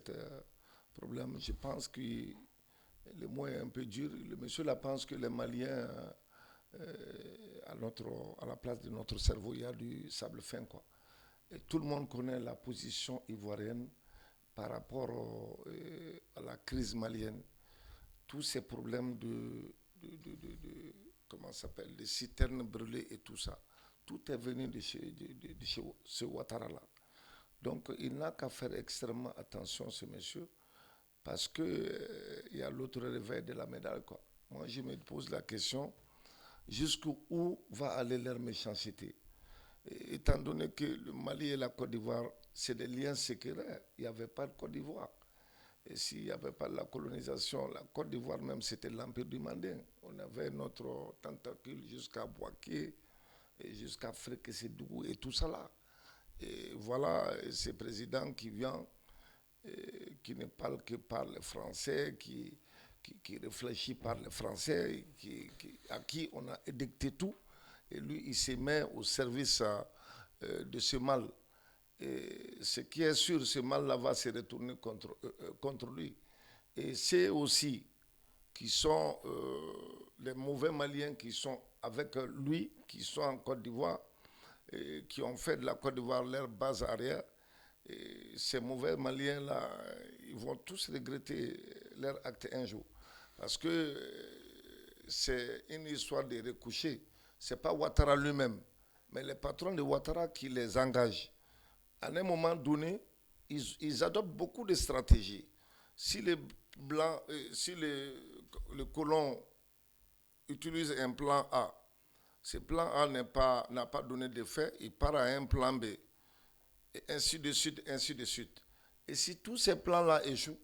problème, je pense que le mot est un peu dur. Le monsieur là pense que les Maliens, à la place de notre cerveau, il y a du sable fin, quoi. Et tout le monde connaît la position ivoirienne par rapport à la crise malienne. Tous ces problèmes comment ça s'appelle, des citernes brûlées et tout ça, tout est venu de chez ce Ouattara-là. Donc, il n'a qu'à faire extrêmement attention, ce monsieur, parce qu'il y a l'autre réveil de la médaille, quoi. Moi, je me pose la question, jusqu'où va aller leur méchanceté? Et étant donné que le Mali et la Côte d'Ivoire, c'est des liens séculaires, il n'y avait pas de Côte d'Ivoire. Et s'il n'y avait pas la colonisation, la Côte d'Ivoire même, c'était l'Empire du Mandin. On avait notre tentacule jusqu'à Boaké, et jusqu'à Fréquet-Sédougou et tout ça là. Et voilà, ce président qui vient, qui ne parle que par le français, qui réfléchit par le français, à qui on a édicté tout. Et lui, il se met au service de ce mal. Et ce qui est sûr, ce mal-là va se retourner contre lui. Et c'est aussi qui sont les mauvais Maliens qui sont avec lui, qui sont en Côte d'Ivoire, et qui ont fait de la Côte d'Ivoire leur base arrière. Et ces mauvais Maliens-là, ils vont tous regretter leur acte un jour. Parce que c'est une histoire de recoucher. Ce n'est pas Ouattara lui-même, mais les patrons de Ouattara qui les engagent. À un moment donné, ils adoptent beaucoup de stratégies. Si les Blancs, si le colon utilise un plan A, ce plan A n'a pas donné d'effet, il part à un plan B. Et ainsi de suite, ainsi de suite. Et si tous ces plans-là échouent,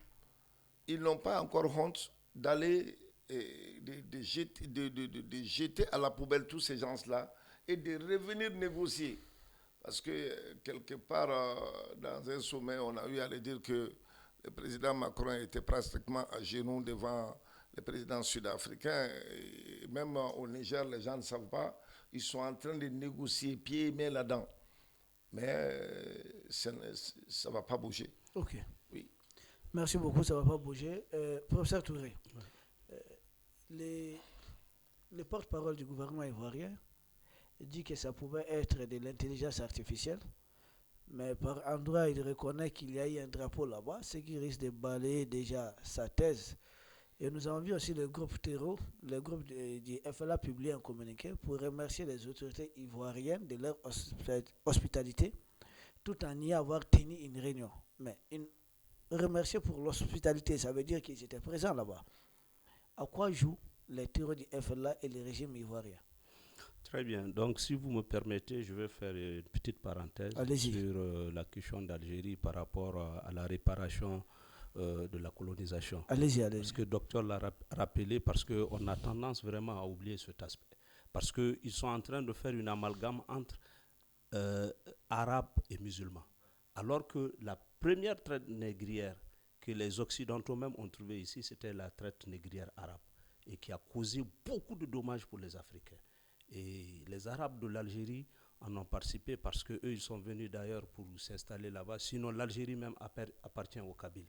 ils n'ont pas encore honte d'aller de jeter à la poubelle tous ces gens-là et de revenir négocier. Parce que quelque part, dans un sommet, on a eu à le dire que le président Macron était pratiquement à genoux devant le président sud-africain. Et même au Niger, les gens ne savent pas. Ils sont en train de négocier pieds et mains là-dedans. Mais ça ne va pas bouger. Ok. Oui. Merci beaucoup, ça ne va pas bouger. Professeur Touré, les porte-parole du gouvernement ivoirien dit que ça pouvait être de l'intelligence artificielle, mais par endroit, il reconnaît qu'il y a eu un drapeau là-bas, ce qui risque de balayer déjà sa thèse. Et nous avons vu aussi le groupe Terreau, le groupe du FLA publier un communiqué pour remercier les autorités ivoiriennes de leur hospitalité, tout en y avoir tenu une réunion. Mais remercier pour l'hospitalité, ça veut dire qu'ils étaient présents là-bas. À quoi jouent les terreaux du FLA et le régime ivoirien? Très bien. Donc, si vous me permettez, je vais faire une petite parenthèse sur la question d'Algérie par rapport à la réparation de la colonisation. Allez-y. Parce que le docteur l'a rappelé, parce qu'on a tendance vraiment à oublier cet aspect. Parce qu'ils sont en train de faire une amalgame entre arabes et musulmans. Alors que la première traite négrière que les Occidentaux même ont trouvée ici, c'était la traite négrière arabe, et qui a causé beaucoup de dommages pour les Africains. Et les Arabes de l'Algérie en ont participé parce qu'eux, ils sont venus d'ailleurs pour s'installer là-bas. Sinon, l'Algérie même appartient aux Kabyles.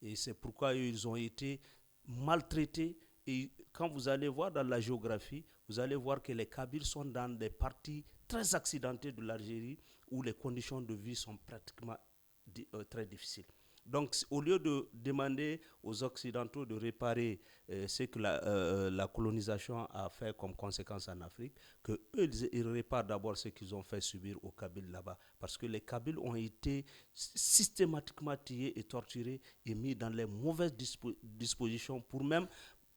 Et c'est pourquoi ils ont été maltraités. Et quand vous allez voir dans la géographie, vous allez voir que les Kabyles sont dans des parties très accidentées de l'Algérie où les conditions de vie sont pratiquement très difficiles. Donc, au lieu de demander aux Occidentaux de réparer ce que la colonisation a fait comme conséquence en Afrique, qu'eux, ils réparent d'abord ce qu'ils ont fait subir aux Kabyles là-bas. Parce que les Kabyles ont été systématiquement tués et torturés et mis dans les mauvaises dispositions pour même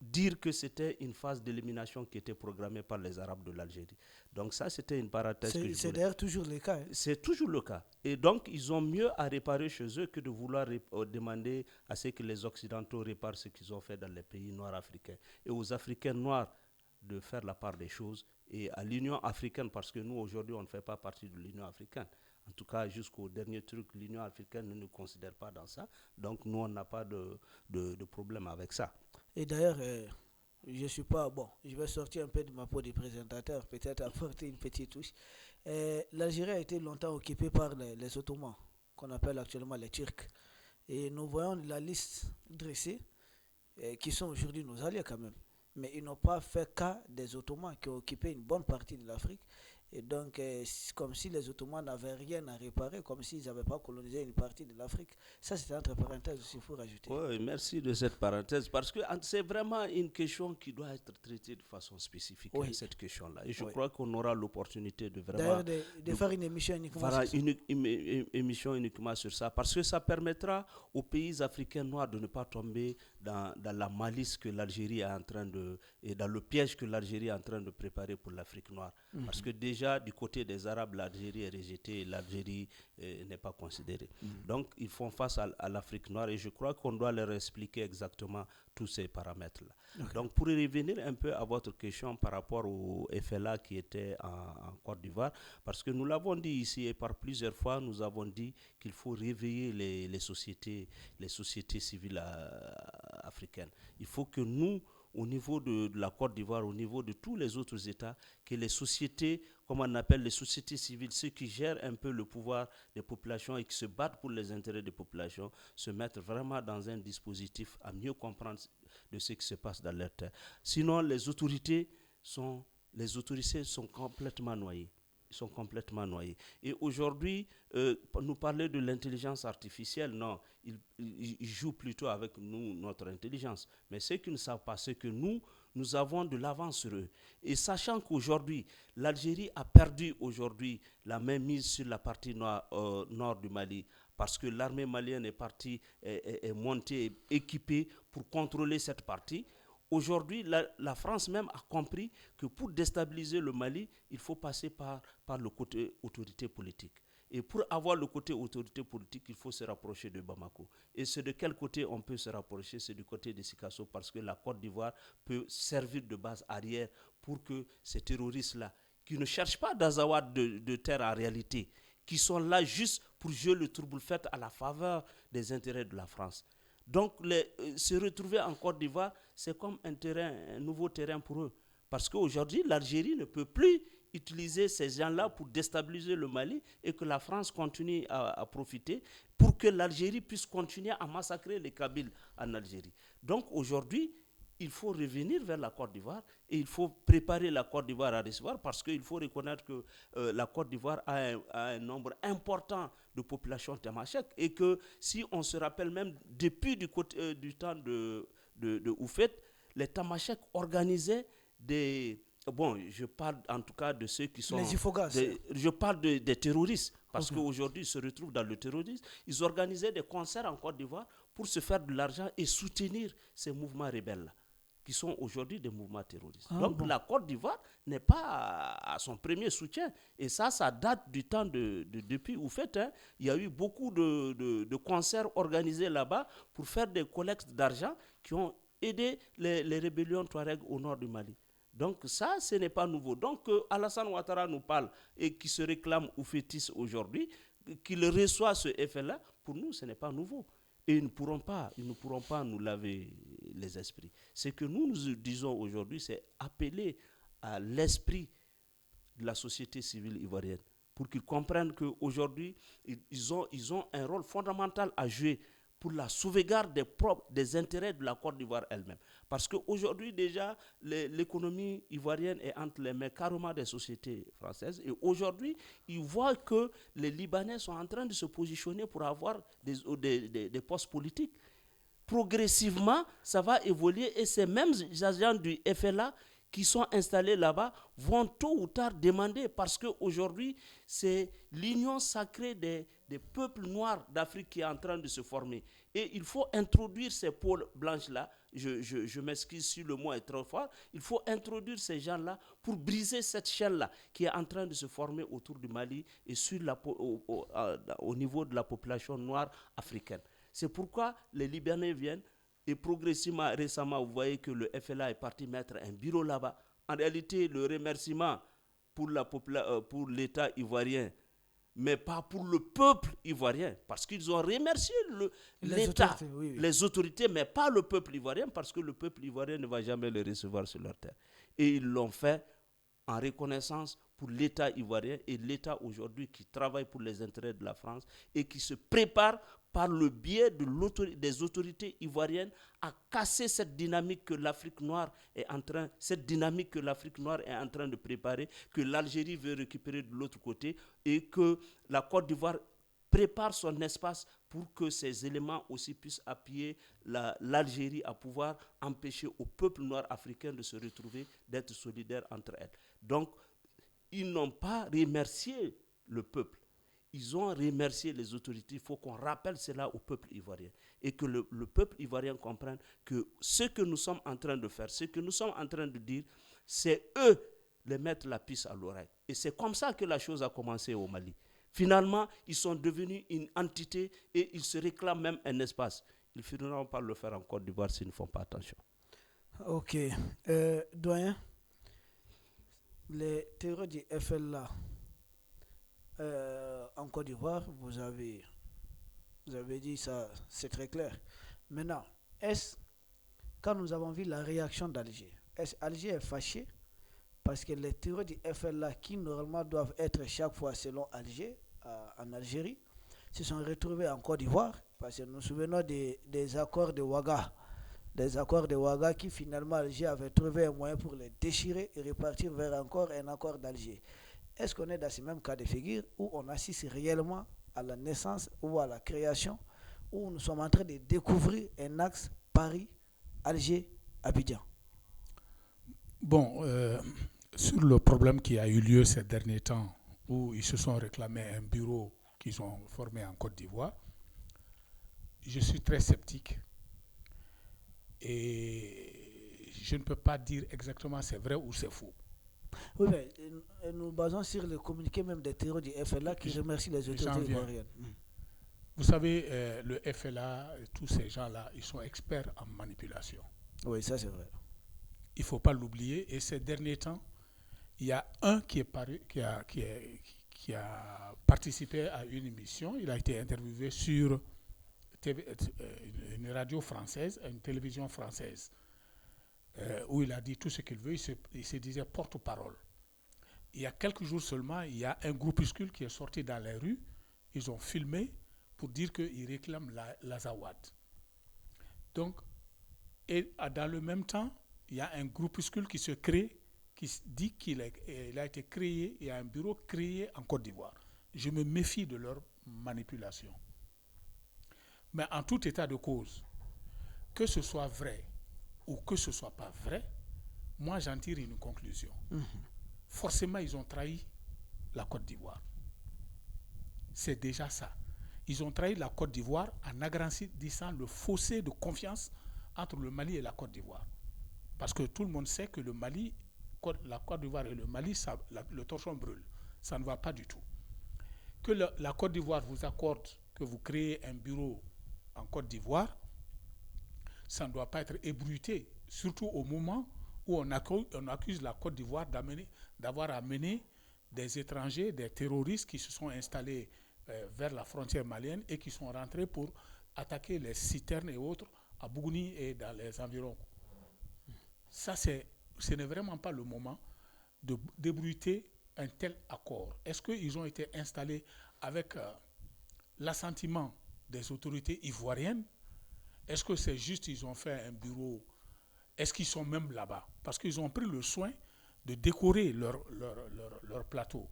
dire que c'était une phase d'élimination qui était programmée par les Arabes de l'Algérie. Donc ça, c'était une parenthèse que je voulais. C'est d'ailleurs toujours le cas. Hein. C'est toujours le cas. Et donc, ils ont mieux à réparer chez eux que de vouloir demander à ce que les Occidentaux réparent ce qu'ils ont fait dans les pays noirs africains. Et aux Africains noirs de faire la part des choses. Et à l'Union africaine, parce que nous, aujourd'hui, on ne fait pas partie de l'Union africaine. En tout cas, jusqu'au dernier truc, l'Union africaine ne nous considère pas dans ça. Donc, nous, on n'a pas de problème avec ça. Et d'ailleurs, je suis pas... Bon, je vais sortir un peu de ma peau de présentateur, peut-être apporter une petite touche. L'Algérie a été longtemps occupée par les Ottomans, qu'on appelle actuellement les Turcs. Et nous voyons la liste dressée, qui sont aujourd'hui nos alliés quand même. Mais ils n'ont pas fait cas des Ottomans qui ont occupé une bonne partie de l'Afrique. Et donc, comme si les Ottomans n'avaient rien à réparer, comme s'ils n'avaient pas colonisé une partie de l'Afrique. Ça, c'était entre parenthèses aussi, il faut rajouter. Oui, merci de cette parenthèse, parce que c'est vraiment une question qui doit être traitée de façon spécifique, cette question-là. Et je crois qu'on aura l'opportunité de vraiment... D'ailleurs, de faire une émission uniquement sur ça. Une émission uniquement sur ça, parce que ça permettra aux pays africains noirs de ne pas tomber dans la malice que l'Algérie est en train de... et dans le piège que l'Algérie est en train de préparer pour l'Afrique noire. Parce que déjà, du côté des Arabes, l'Algérie est rejetée et l'Algérie n'est pas considérée. Donc, ils font face à l'Afrique noire et je crois qu'on doit leur expliquer exactement tous ces paramètres-là. Donc, pour revenir un peu à votre question par rapport au FLA qui était en Côte d'Ivoire, parce que nous l'avons dit ici et par plusieurs fois, nous avons dit qu'il faut réveiller les sociétés civiles africaines. Il faut que nous, au niveau de la Côte d'Ivoire, au niveau de tous les autres États, que les sociétés, comme on appelle les sociétés civiles, ceux qui gèrent un peu le pouvoir des populations et qui se battent pour les intérêts des populations, se mettent vraiment dans un dispositif à mieux comprendre de ce qui se passe dans leur terre. Sinon, les autorités sont complètement noyées. Ils sont complètement noyés. Et aujourd'hui, nous parler de l'intelligence artificielle, non, ils jouent plutôt avec nous, notre intelligence. Mais ceux qui ne savent pas, c'est que nous avons de l'avance sur eux. Et sachant qu'aujourd'hui, l'Algérie a perdu aujourd'hui la mainmise sur la partie nord du Mali, parce que l'armée malienne est montée, équipée pour contrôler cette partie. Aujourd'hui, la France même a compris que pour déstabiliser le Mali, il faut passer par le côté autorité politique. Et pour avoir le côté autorité politique, il faut se rapprocher de Bamako. Et c'est de quel côté on peut se rapprocher? C'est du côté de Sikasso, parce que la Côte d'Ivoire peut servir de base arrière pour que ces terroristes-là, qui ne cherchent pas d'azawa de terre en réalité, qui sont là juste pour jouer le trouble-fête à la faveur des intérêts de la France. Donc, se retrouver en Côte d'Ivoire, c'est comme un nouveau terrain pour eux. Parce qu'aujourd'hui, l'Algérie ne peut plus utiliser ces gens-là pour déstabiliser le Mali et que la France continue à profiter pour que l'Algérie puisse continuer à massacrer les Kabyles en Algérie. Donc, aujourd'hui, il faut revenir vers la Côte d'Ivoire et il faut préparer la Côte d'Ivoire à recevoir parce qu'il faut reconnaître que la Côte d'Ivoire a un nombre important de population tamashek et que si on se rappelle même depuis du temps de Houphouët, les tamashek organisaient des... Bon, je parle en tout cas de ceux qui sont... Les Ifogas. Je parle des terroristes parce qu'aujourd'hui ils se retrouvent dans le terrorisme. Ils organisaient des concerts en Côte d'Ivoire pour se faire de l'argent et soutenir ces mouvements rebelles-là, qui sont aujourd'hui des mouvements terroristes. Donc la Côte d'Ivoire n'est pas à son premier soutien. Et ça date du temps depuis Houphouët. Il y a eu beaucoup de concerts organisés là-bas pour faire des collectes d'argent qui ont aidé les rébellions Touareg au nord du Mali. Donc ça, ce n'est pas nouveau. Donc Alassane Ouattara nous parle et qui se réclame Houphouëtiste aujourd'hui, qu'il reçoit ce effet-là, pour nous, ce n'est pas nouveau. Et ils ne pourront pas nous laver les esprits. Ce que nous disons aujourd'hui, c'est appeler à l'esprit de la société civile ivoirienne pour qu'ils comprennent qu'aujourd'hui, ils ont un rôle fondamental à jouer pour la sauvegarde des intérêts de la Côte d'Ivoire elle-même. Parce qu'aujourd'hui, déjà, l'économie ivoirienne est entre les mains carrément des sociétés françaises. Et aujourd'hui, ils voient que les Libanais sont en train de se positionner pour avoir des postes politiques. Progressivement, ça va évoluer et ces mêmes agents du FLA qui sont installés là-bas vont tôt ou tard demander, parce qu'aujourd'hui, c'est l'union sacrée des peuples noirs d'Afrique qui est en train de se former. Et il faut introduire ces pôles blanches-là, je m'excuse si le mot est trop fort, il faut introduire ces gens-là pour briser cette chaîne-là qui est en train de se former autour du Mali et au niveau de la population noire africaine. C'est pourquoi les Libanais viennent. Et progressivement, récemment, vous voyez que le FLA est parti mettre un bureau là-bas. En réalité, le remerciement pour l'État ivoirien, mais pas pour le peuple ivoirien, parce qu'ils ont remercié l'État, les autorités, mais pas le peuple ivoirien, parce que le peuple ivoirien ne va jamais les recevoir sur leur terre. Et ils l'ont fait en reconnaissance pour l'État ivoirien et l'État aujourd'hui qui travaille pour les intérêts de la France et qui se prépare par le biais des autorités ivoiriennes à casser cette dynamique que l'Afrique noire est en train de préparer, que l'Algérie veut récupérer de l'autre côté et que la Côte d'Ivoire prépare son espace pour que ces éléments aussi puissent appuyer l'Algérie à pouvoir empêcher au peuple noir africain de se retrouver, d'être solidaires entre elles. Donc, ils n'ont pas remercié le peuple. Ils ont remercié les autorités. Il faut qu'on rappelle cela au peuple ivoirien. Et que le peuple ivoirien comprenne que ce que nous sommes en train de faire, ce que nous sommes en train de dire, c'est eux les mettre la puce à l'oreille. Et c'est comme ça que la chose a commencé au Mali. Finalement, ils sont devenus une entité et ils se réclament même un espace. Ils finiront par le faire en Côte d'Ivoire s'ils ne font pas attention. Ok. Doyen, les terreurs du FLA en Côte d'Ivoire, vous avez dit ça, c'est très clair. Maintenant, quand nous avons vu la réaction d'Alger, Alger est fâché parce que les terreurs du FLA qui normalement doivent être chaque fois selon Alger, en Algérie, se sont retrouvés en Côte d'Ivoire parce que nous nous souvenons des accords de Ouaga. Des accords de Ouaga qui finalement Alger avait trouvé un moyen pour les déchirer et repartir vers encore un accord d'Alger. Est-ce qu'on est dans ce même cas de figure où on assiste réellement à la naissance ou à la création, où nous sommes en train de découvrir un axe Paris-Alger-Abidjan? Bon, sur le problème qui a eu lieu ces derniers temps, où ils se sont réclamés un bureau qu'ils ont formé en Côte d'Ivoire, je suis très sceptique. Et je ne peux pas dire exactement c'est vrai ou c'est faux. Oui, mais nous basons sur le communiqué même des terreurs du FLA qui remercie les autorités ivoiriennes. Vous savez, le FLA, tous ces gens-là, ils sont experts en manipulation. Oui, ça c'est vrai. Il ne faut pas l'oublier. Et ces derniers temps, il il y a un qui a participé à une émission. Il a été interviewé sur une radio française, une télévision française, où il a dit tout ce qu'il veut. Il se disait porte-parole. Il y a quelques jours seulement, il y a un groupuscule qui est sorti dans les rues. Ils ont filmé pour dire qu'ils réclament l'Azawad. Donc, et dans le même temps, il y a un groupuscule qui se crée, qui dit qu'il a été créé, il y a un bureau créé en Côte d'Ivoire. Je me méfie de leur manipulation. Mais en tout état de cause, que ce soit vrai ou que ce ne soit pas vrai, moi j'en tire une conclusion. Forcément, ils ont trahi la Côte d'Ivoire. C'est déjà ça. Ils ont trahi la Côte d'Ivoire en agrandissant le fossé de confiance entre le Mali et la Côte d'Ivoire. Parce que tout le monde sait que le Mali, la Côte d'Ivoire et le Mali, le torchon brûle. Ça ne va pas du tout. Que la Côte d'Ivoire vous accorde que vous créez un bureau en Côte d'Ivoire, ça ne doit pas être ébruité, surtout au moment où on accuse la Côte d'Ivoire d'avoir amené des étrangers, des terroristes qui se sont installés vers la frontière malienne et qui sont rentrés pour attaquer les citernes et autres à Bougouni et dans les environs. Ça, ce n'est vraiment pas le moment de débruiter un tel accord. Est-ce qu'ils ont été installés avec l'assentiment des autorités ivoiriennes? Est-ce que c'est juste qu'ils ont fait un bureau? Est-ce qu'ils sont même là-bas? Parce qu'ils ont pris le soin de décorer leur plateau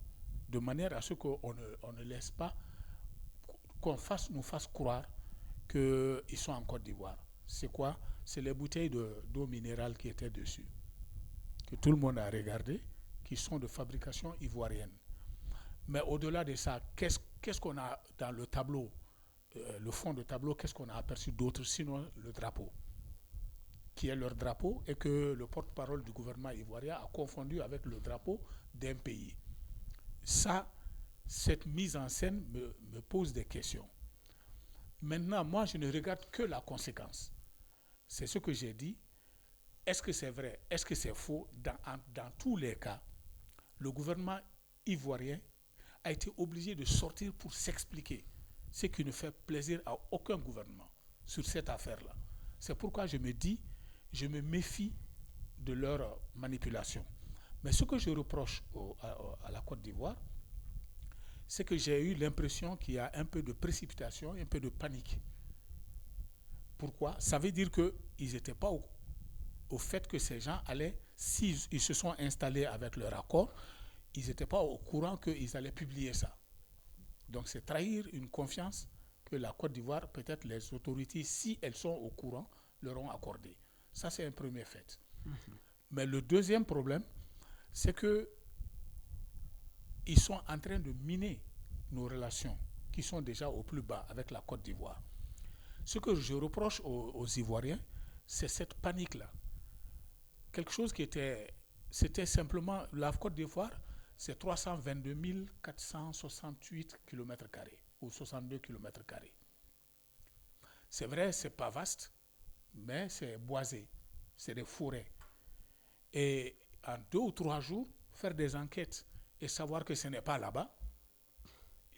de manière à ce qu'on ne laisse pas, nous fasse croire qu'ils sont en Côte d'Ivoire. C'est quoi? C'est les bouteilles d'eau minérale qui étaient dessus, que tout le monde a regardé, qui sont de fabrication ivoirienne. Mais au-delà de ça, qu'est-ce qu'on a dans le tableau, le fond de tableau, qu'est-ce qu'on a aperçu d'autre, sinon le drapeau, qui est leur drapeau et que le porte-parole du gouvernement ivoirien a confondu avec le drapeau d'un pays. Ça, cette mise en scène me pose des questions. Maintenant, moi, je ne regarde que la conséquence. C'est ce que j'ai dit. Est-ce que c'est vrai? Est-ce que c'est faux? Dans tous les cas, le gouvernement ivoirien a été obligé de sortir pour s'expliquer, ce qui ne fait plaisir à aucun gouvernement sur cette affaire-là. C'est pourquoi je me méfie de leur manipulation. Mais ce que je reproche à la Côte d'Ivoire, c'est que j'ai eu l'impression qu'il y a un peu de précipitation, un peu de panique. Pourquoi? Ça veut dire qu'ils n'étaient pas au fait que ces gens allaient, s'ils se sont installés avec leur accord, ils n'étaient pas au courant qu'ils allaient publier ça. Donc c'est trahir une confiance que la Côte d'Ivoire, peut-être les autorités, si elles sont au courant, leur ont accordé. Ça, c'est un premier fait. Mais le deuxième problème, c'est que ils sont en train de miner nos relations, qui sont déjà au plus bas avec la Côte d'Ivoire. Ce que je reproche aux Ivoiriens, c'est cette panique-là. Quelque chose c'était simplement, la Côte d'Ivoire, c'est 322 468 km² ou 62 km². C'est vrai, c'est pas vaste, mais c'est boisé, c'est des forêts. Et en 2 ou 3 jours, faire des enquêtes et savoir que ce n'est pas là-bas,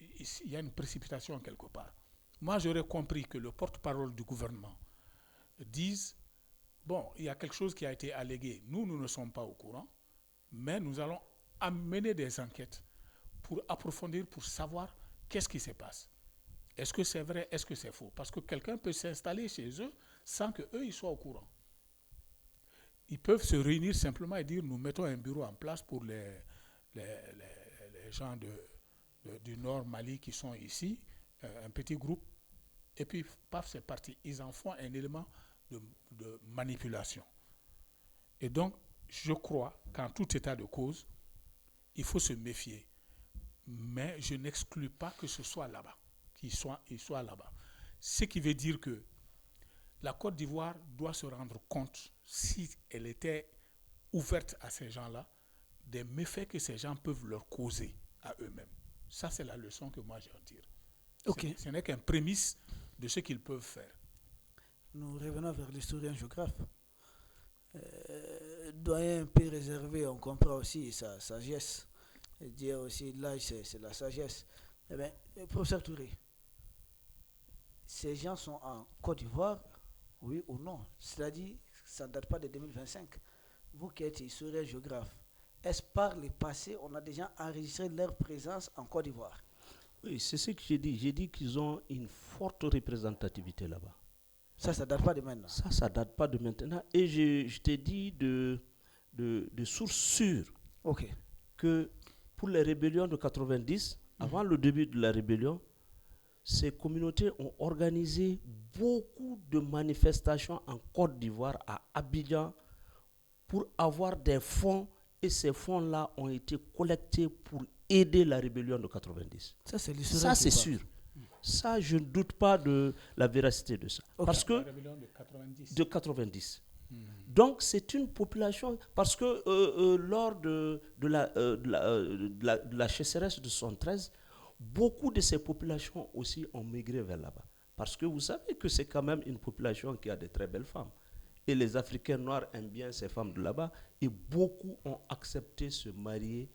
il y a une précipitation quelque part. Moi, j'aurais compris que le porte-parole du gouvernement dise, bon, il y a quelque chose qui a été allégué, nous ne sommes pas au courant, mais nous allons amener des enquêtes pour approfondir, pour savoir qu'est-ce qui se passe. Est-ce que c'est vrai, est-ce que c'est faux? Parce que quelqu'un peut s'installer chez eux sans qu'eux, ils soient au courant. Ils peuvent se réunir simplement et dire, nous mettons un bureau en place pour les gens du Nord Mali qui sont ici, un petit groupe, et puis, paf, c'est parti. Ils en font un élément de manipulation. Et donc, je crois qu'en tout état de cause, il faut se méfier. Mais je n'exclus pas que ce soit là-bas, qu'ils soient là-bas. Ce qui veut dire que la Côte d'Ivoire doit se rendre compte, si elle était ouverte à ces gens-là, des méfaits que ces gens peuvent leur causer à eux-mêmes. Ça, c'est la leçon que moi j'en tire. Okay. Ce n'est qu'un prémisse de ce qu'ils peuvent faire. Nous revenons vers l'historien géographe. doyen un peu réservé, on comprend aussi sa sagesse. Et dire aussi l'âge, c'est la sagesse. Eh bien, professeur Touré, ces gens sont en Côte d'Ivoire, oui ou non? C'est-à-dire, ça ne date pas de 2025. Vous qui êtes historien géographe, est-ce par le passé, on a déjà enregistré leur présence en Côte d'Ivoire? Oui, c'est ce que j'ai dit. J'ai dit qu'ils ont une forte représentativité là-bas. Ça ne date pas de maintenant. Ça date pas de maintenant. Et je t'ai dit de sources sûres Ok. que pour les rébellions de 90, avant le début de la rébellion, ces communautés ont organisé beaucoup de manifestations en Côte d'Ivoire, à Abidjan, pour avoir des fonds. Et ces fonds-là ont été collectés pour aider la rébellion de 90. Ça, c'est Ça, c'est sûr. Ça, je ne doute pas de la véracité de ça. Okay. Parce que La rébellion de 90. De 90. Donc, c'est une population... Parce que lors de la sécheresse de 73, beaucoup de ces populations aussi ont migré vers là-bas. Parce que vous savez que c'est quand même une population qui a de très belles femmes. Et les Africains noirs aiment bien ces femmes de là-bas. Et beaucoup ont accepté de se marier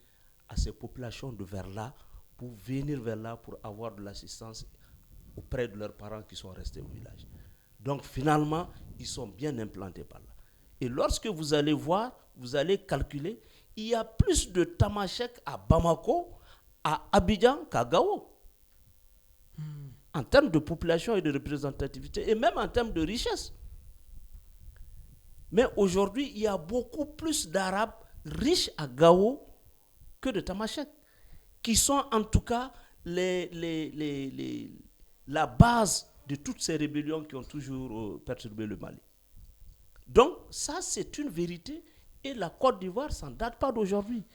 à ces populations de vers là pour venir vers là pour avoir de l'assistance auprès de leurs parents qui sont restés au village. Donc finalement, ils sont bien implantés par là. Et lorsque vous allez voir, vous allez calculer, il y a plus de Tamashek à Bamako, à Abidjan qu'à Gao. En termes de population et de représentativité, et même en termes de richesse. Mais aujourd'hui, il y a beaucoup plus d'Arabes riches à Gao que de Tamashek, qui sont en tout cas la base de toutes ces rébellions qui ont toujours perturbé le Mali. Donc, ça, c'est une vérité. Et la Côte d'Ivoire, ça ne date pas d'aujourd'hui.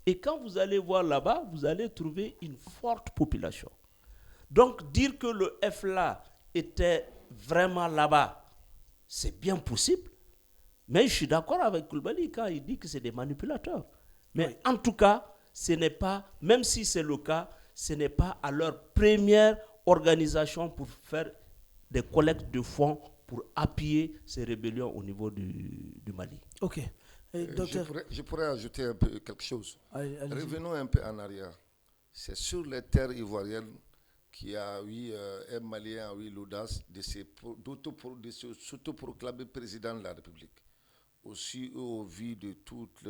Et quand vous allez voir là-bas, vous allez trouver une forte population. Donc, dire que le FLA était vraiment là-bas, c'est bien possible. Mais je suis d'accord avec Koulibaly quand il dit que c'est des manipulateurs. Mais oui, en tout cas, ce n'est pas, même si c'est le cas, ce n'est pas à leur première organisation pour faire des collectes de fonds pour appuyer ces rébellions au niveau du Mali. Ok. Je pourrais ajouter un peu quelque chose. Allez-y. Revenons un peu en arrière. C'est sur les terres ivoiriennes qu'il y a eu un Malien a eu l'audace de s'autoproclamer président de la République. Aussi au vu de toutes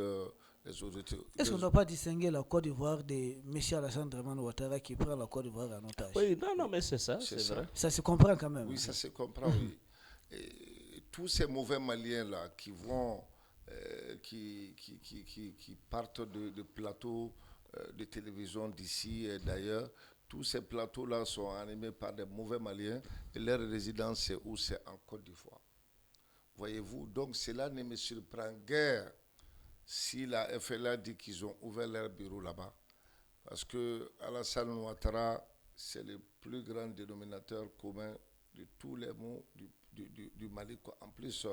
les autorités. Est-ce qu'on ne doit pas distinguer la Côte d'Ivoire de M. Alassane Dramane Ouattara qui prend la Côte d'Ivoire en otage? Oui, non, mais c'est ça, c'est vrai. Ça se comprend quand même. Oui, ça se comprend, oui. Et tous ces mauvais Maliens-là qui vont, qui partent de plateaux de télévision d'ici et d'ailleurs, tous ces plateaux-là sont animés par des mauvais Maliens et leur résidence, c'est où? C'est en Côte d'Ivoire. Voyez-vous, donc cela ne me surprend guère si la FLA dit qu'ils ont ouvert leur bureau là-bas. Parce que Alassane Ouattara, c'est le plus grand dénominateur commun de tous les mots du Mali, en plus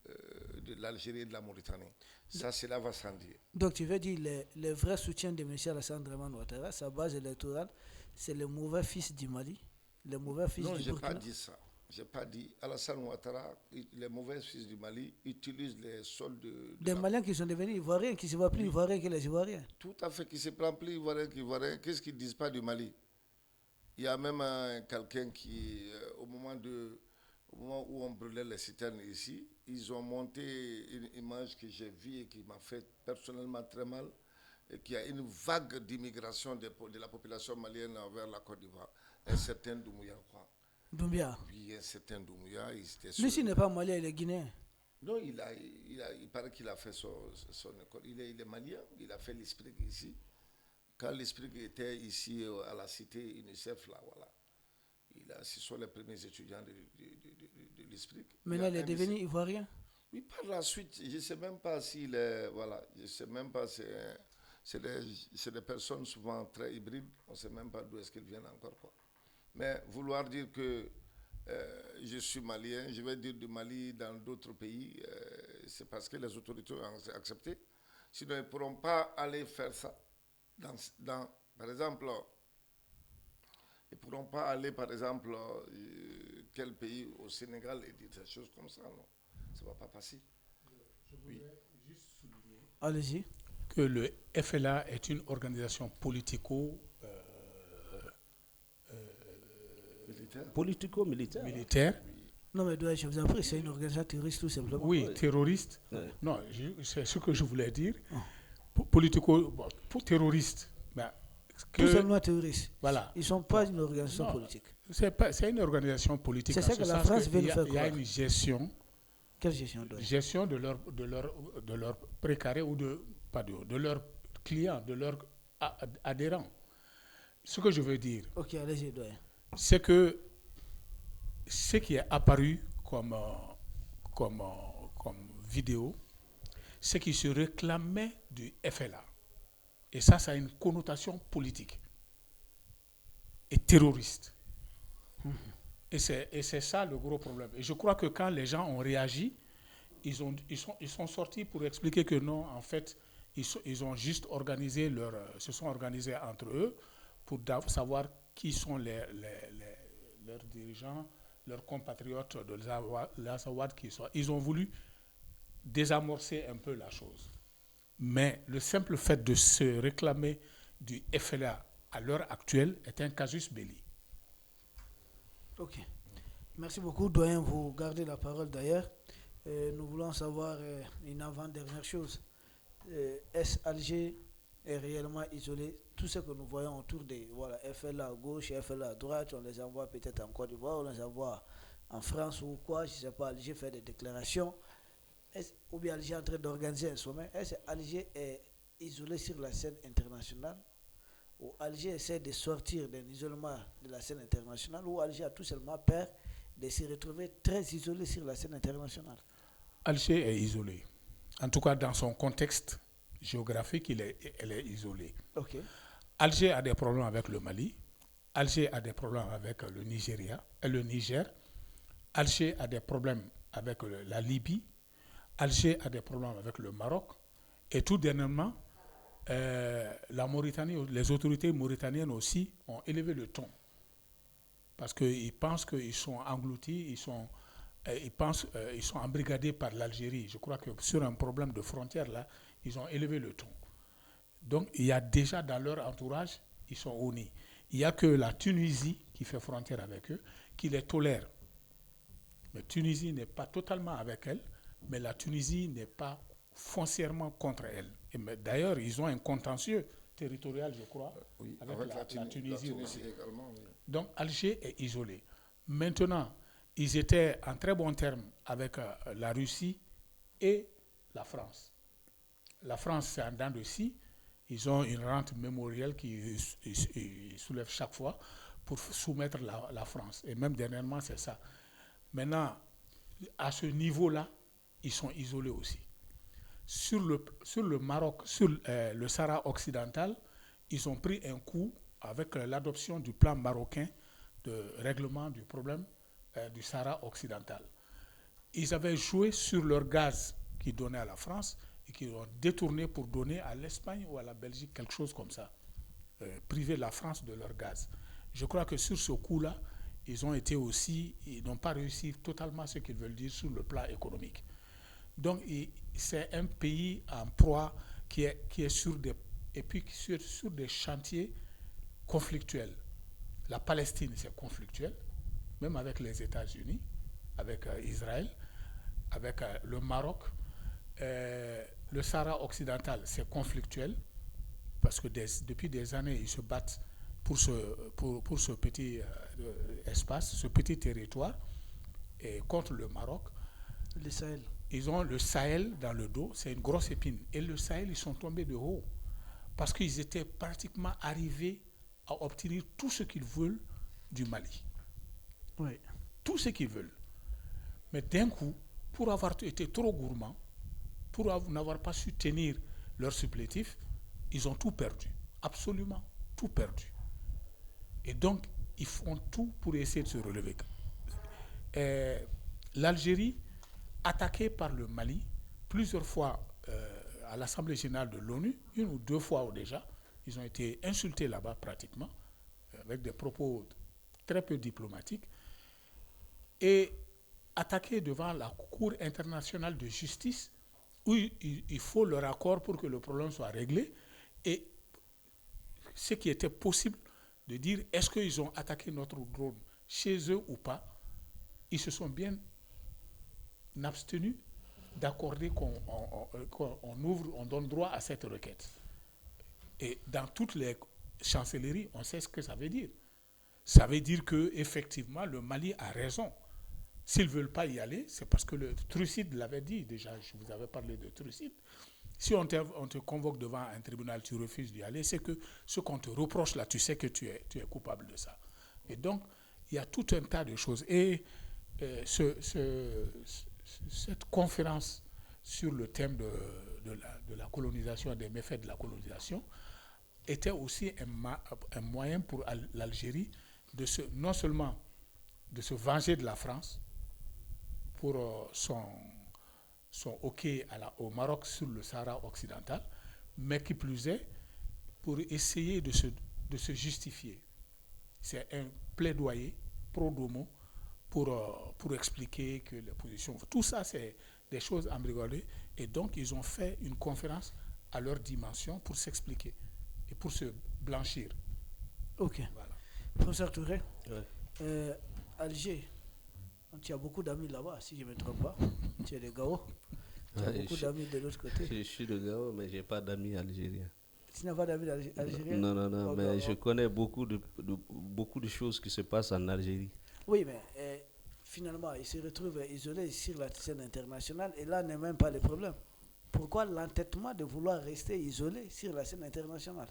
de l'Algérie et de la Mauritanie. Ça, cela va sans dire. Donc tu veux dire le vrai soutien de M. Alassane Dramane Ouattara, sa base électorale, c'est le mauvais fils du Mali, le mauvais fils non, du Burkina? Non, je n'ai pas dit ça. Je n'ai pas dit. Alassane Ouattara, les mauvais fils du Mali, utilisent les sols des Maliens qui sont devenus Ivoiriens, qui ne se voient plus Ivoiriens que les Ivoiriens. Tout à fait, qui se prend plus Ivoirien qu'Ivoirien. Qu'est-ce qu'ils ne disent pas du Mali? Il y a même quelqu'un qui, au moment où on brûlait les citernes ici, ils ont monté une image que j'ai vue et qui m'a fait personnellement très mal, et qu'il y a une vague d'immigration de la population malienne vers la Côte d'Ivoire. Un certain Doumbouya, quoi. Doumbouya. Oui, un certain Doumbouya. Lui, s'il n'est pas malien, il est guinéen. Non, il paraît qu'il a fait son école. Il est malien, il a fait l'esprit ici. Quand l'esprit était ici à la cité UNICEF, là, voilà. Ce sont les premiers étudiants de l'esprit. Maintenant, il est devenu ivoirien? Oui, par la suite, je ne sais même pas s'il est. Voilà, je ne sais même pas. C'est des personnes souvent très hybrides. On ne sait même pas d'où est-ce qu'ils viennent encore, quoi. Mais vouloir dire que je suis malien, je vais dire du Mali dans d'autres pays, c'est parce que les autorités ont accepté. Sinon, ils ne pourront pas aller faire ça. Par exemple, ils ne pourront pas aller, par exemple, quel pays au Sénégal et dire des choses comme ça, non. Ça ne va pas passer. Je voudrais juste souligner Allez-y. que le FLA est une organisation Politico-militaire. militaire. Non, mais je vous en prie, c'est une organisation terroriste tout simplement. Oui, Oui. terroriste. Ouais. Non, c'est ce que je voulais dire. Ah. Pour terroriste. Ben, Tout simplement terroriste. voilà. Ils ne sont pas une organisation Non. politique. C'est une organisation politique. C'est en ça ce que la sens France veut qu'il nous y a- faire Il y a croire. une gestion Quelle gestion doit de leur précaré ou de leurs clients, de leurs adhérents. Ce que je veux dire, Ok, allez-y, doyen. c'est que ce qui est apparu comme vidéo, c'est qu'ils se réclamaient du FLA. Et ça a une connotation politique et terroriste. Et c'est ça le gros problème. Et je crois que quand les gens ont réagi, ils sont sortis pour expliquer que non, en fait, ils ont juste organisé se sont organisés entre eux pour savoir qui sont leurs dirigeants, leurs compatriotes de l'Azawad qui sont. Ils ont voulu désamorcer un peu la chose. Mais le simple fait de se réclamer du FLA à l'heure actuelle est un casus belli. Ok. Merci beaucoup, doyen. Vous gardez la parole d'ailleurs. Nous voulons savoir une avant-dernière chose. Est-ce Alger est réellement isolé? Tout ce que nous voyons autour des FLA à gauche et FLA à droite, on les envoie peut-être en Côte d'Ivoire, on les envoie en France ou quoi, je ne sais pas, Alger fait des déclarations. Ou bien Alger est en train d'organiser un sommet. Est-ce qu'Alger est isolé sur la scène internationale? Ou Alger essaie de sortir d'un isolement de la scène internationale, ou Alger a tout simplement peur de se retrouver très isolé sur la scène internationale? Alger est isolé. En tout cas, dans son contexte géographique, elle est isolée. Ok. Alger a des problèmes avec le Mali. Alger a des problèmes avec le Niger. Alger a des problèmes avec la Libye. Alger a des problèmes avec le Maroc. Et tout dernièrement, la Mauritanie, les autorités mauritaniennes aussi ont élevé le ton. Parce qu'ils pensent qu'ils sont engloutis, ils sont embrigadés par l'Algérie. Je crois que sur un problème de frontière, là, ils ont élevé le ton. Donc, il y a déjà dans leur entourage, ils sont au nid. Il n'y a que la Tunisie qui fait frontière avec eux, qui les tolère. La Tunisie n'est pas totalement avec elle, mais la Tunisie n'est pas foncièrement contre elle. D'ailleurs, ils ont un contentieux territorial, je crois, Oui, avec la Tunisie aussi. également. Oui. Donc, Alger est isolé. Maintenant, ils étaient en très bons termes avec la Russie et la France. La France, c'est en dents de scie. Ils ont une rente mémorielle qui soulève chaque fois pour soumettre la France. Et même dernièrement, c'est ça. Maintenant, à ce niveau-là, ils sont isolés aussi. Sur le Maroc, sur le Sahara occidental, ils ont pris un coup avec l'adoption du plan marocain de règlement du problème du Sahara occidental. Ils avaient joué sur leur gaz qu'ils donnaient à la France et qu'ils ont détourné pour donner à l'Espagne ou à la Belgique, quelque chose comme ça. Priver la France de leur gaz. Je crois que sur ce coup-là, ils n'ont pas réussi totalement ce qu'ils veulent dire sur le plan économique. Donc, c'est un pays en proie qui est sur des chantiers conflictuels. La Palestine, c'est conflictuel, même avec les États-Unis, avec Israël, avec le Maroc. Le Sahara occidental, c'est conflictuel, parce que depuis des années, ils se battent pour ce petit espace, ce petit territoire, et contre le Maroc. Le Sahel. Ils ont le Sahel dans le dos, c'est une grosse épine. Et le Sahel, ils sont tombés de haut, parce qu'ils étaient pratiquement arrivés à obtenir tout ce qu'ils veulent du Mali. Oui. Tout ce qu'ils veulent. Mais d'un coup, pour avoir été trop gourmands, pour n'avoir pas su tenir leur supplétif, ils ont tout perdu. Absolument tout perdu. Et donc, ils font tout pour essayer de se relever. L'Algérie, attaquée par le Mali, plusieurs fois à l'Assemblée générale de l'ONU, une ou deux fois déjà, ils ont été insultés là-bas pratiquement, avec des propos très peu diplomatiques, et attaqués devant la Cour internationale de justice où il faut leur accord pour que le problème soit réglé. Et ce qui était possible de dire, est-ce qu'ils ont attaqué notre drone chez eux ou pas, ils se sont bien abstenus d'accorder qu'on ouvre, on donne droit à cette requête. Et dans toutes les chancelleries, on sait ce que ça veut dire. Ça veut dire qu'effectivement, le Mali a raison. S'ils ne veulent pas y aller, c'est parce que le Trucide l'avait dit déjà, je vous avais parlé de Trucide. Si on te convoque devant un tribunal, tu refuses d'y aller, c'est que ce qu'on te reproche là, tu sais que tu es coupable de ça. Et donc, il y a tout un tas de choses. Et cette conférence sur le thème de la colonisation et des méfaits de la colonisation était aussi un moyen pour l'Algérie de non seulement de se venger de la France pour son hockey au Maroc sur le Sahara occidental, mais qui plus est, pour essayer de se justifier. C'est un plaidoyer pro domo pour expliquer que les positions... Tout ça, c'est des choses embrigadées. Et donc, ils ont fait une conférence à leur dimension pour s'expliquer et pour se blanchir. Ok. Voilà. Professeur Touré, Ouais. Alger, tu as beaucoup d'amis là-bas, si je ne me trompe pas. Tu es de Gao. Tu as beaucoup d'amis de l'autre côté. Je suis de Gao, mais je n'ai pas d'amis algériens. Tu n'as pas d'amis algériens? Non, mais je connais beaucoup de choses qui se passent en Algérie. Oui, mais finalement, ils se retrouvent isolés sur la scène internationale et là n'est même pas le problème. Pourquoi l'entêtement de vouloir rester isolé sur la scène internationale?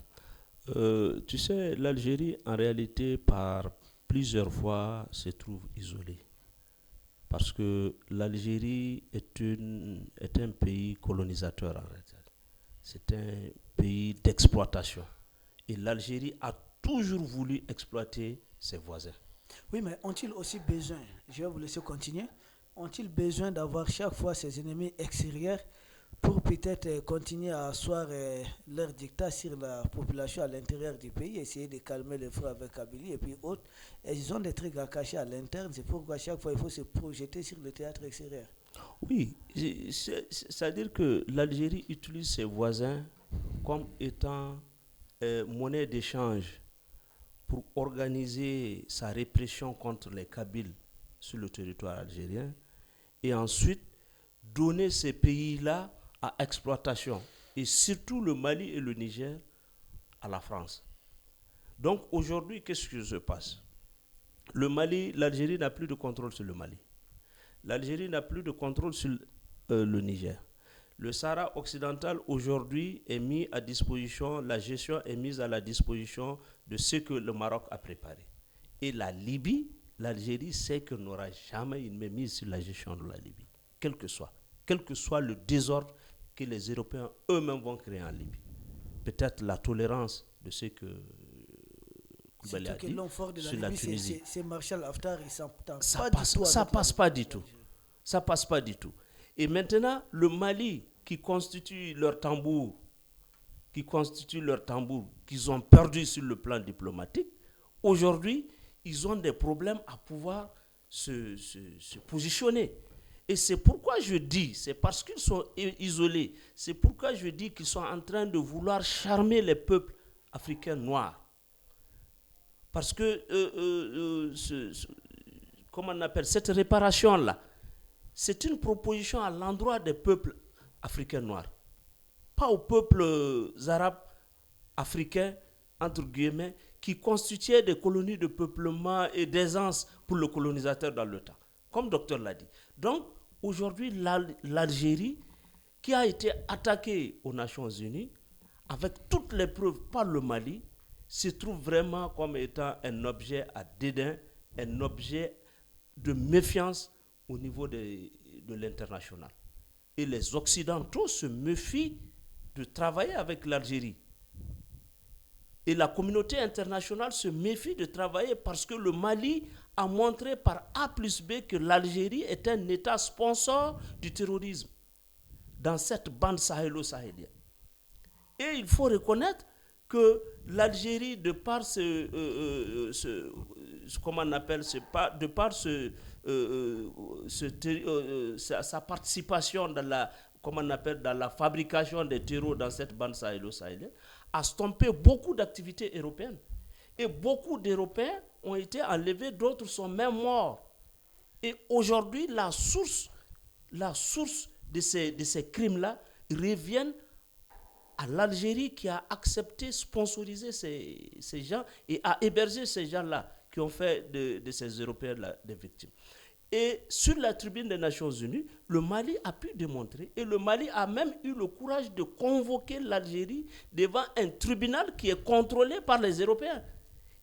Tu sais, l'Algérie, en réalité, par plusieurs fois, se trouve isolée. Parce que l'Algérie est un pays colonisateur, en réalité. C'est un pays d'exploitation. Et l'Algérie a toujours voulu exploiter ses voisins. Oui, mais ont-ils aussi besoin, je vais vous laisser continuer, ont-ils besoin d'avoir chaque fois ces ennemis extérieurs pour peut-être continuer à asseoir leur dictat sur la population à l'intérieur du pays, essayer de calmer les feux avec Kabylie et puis autres. Et ils ont des trucs à cacher à l'interne, c'est pourquoi chaque fois il faut se projeter sur le théâtre extérieur. Oui, c'est-à-dire que l'Algérie utilise ses voisins comme étant monnaie d'échange pour organiser sa répression contre les Kabyles sur le territoire algérien et ensuite donner ces pays-là à exploitation, et surtout le Mali et le Niger à la France. Donc aujourd'hui, qu'est-ce qui se passe? L'Algérie n'a plus de contrôle sur le Mali. L'Algérie n'a plus de contrôle sur le Niger. Le Sahara occidental aujourd'hui est mis à disposition, la gestion est mise à la disposition de ce que le Maroc a préparé. Et la Libye, l'Algérie sait qu'elle n'aura jamais une mainmise sur la gestion de la Libye, quel que soit le désordre que les Européens eux-mêmes vont créer en Libye. Peut-être la tolérance de ce que Koulibaly a dit sur la Tunisie. C'est Marshal Haftar, Ça passe pas du tout. Ça passe pas du tout. Et maintenant, le Mali, qui constitue leur tambour, qu'ils ont perdu sur le plan diplomatique, aujourd'hui, ils ont des problèmes à pouvoir se positionner. Et c'est pourquoi je dis, c'est parce qu'ils sont isolés, c'est pourquoi je dis qu'ils sont en train de vouloir charmer les peuples africains noirs. Parce que, comment on appelle, cette réparation-là, c'est une proposition à l'endroit des peuples africains noirs. Pas aux peuples arabes africains, entre guillemets, qui constituaient des colonies de peuplement et d'aisance pour le colonisateur dans le temps. Comme le docteur l'a dit. Donc, aujourd'hui, l'Algérie, qui a été attaquée aux Nations Unies, avec toutes les preuves par le Mali, se trouve vraiment comme étant un objet à dédain, un objet de méfiance au niveau de l'international. Et les Occidentaux se méfient de travailler avec l'Algérie. Et la communauté internationale se méfie de travailler parce que le Mali a montré par A plus B que l'Algérie est un État sponsor du terrorisme dans cette bande sahélo-sahélienne. Et il faut reconnaître que l'Algérie, de par sa participation dans la comme on appelle, dans la fabrication des terreaux dans cette bande sahélo-sahélienne, a stoppé beaucoup d'activités européennes. Et beaucoup d'Européens ont été enlevés, d'autres sont même morts. Et aujourd'hui, la source de ces crimes-là reviennent à l'Algérie qui a accepté, sponsorisé ces gens et a hébergé ces gens-là qui ont fait de ces Européens-là des victimes. Et sur la tribune des Nations Unies, le Mali a pu démontrer, et le Mali a même eu le courage de convoquer l'Algérie devant un tribunal qui est contrôlé par les Européens.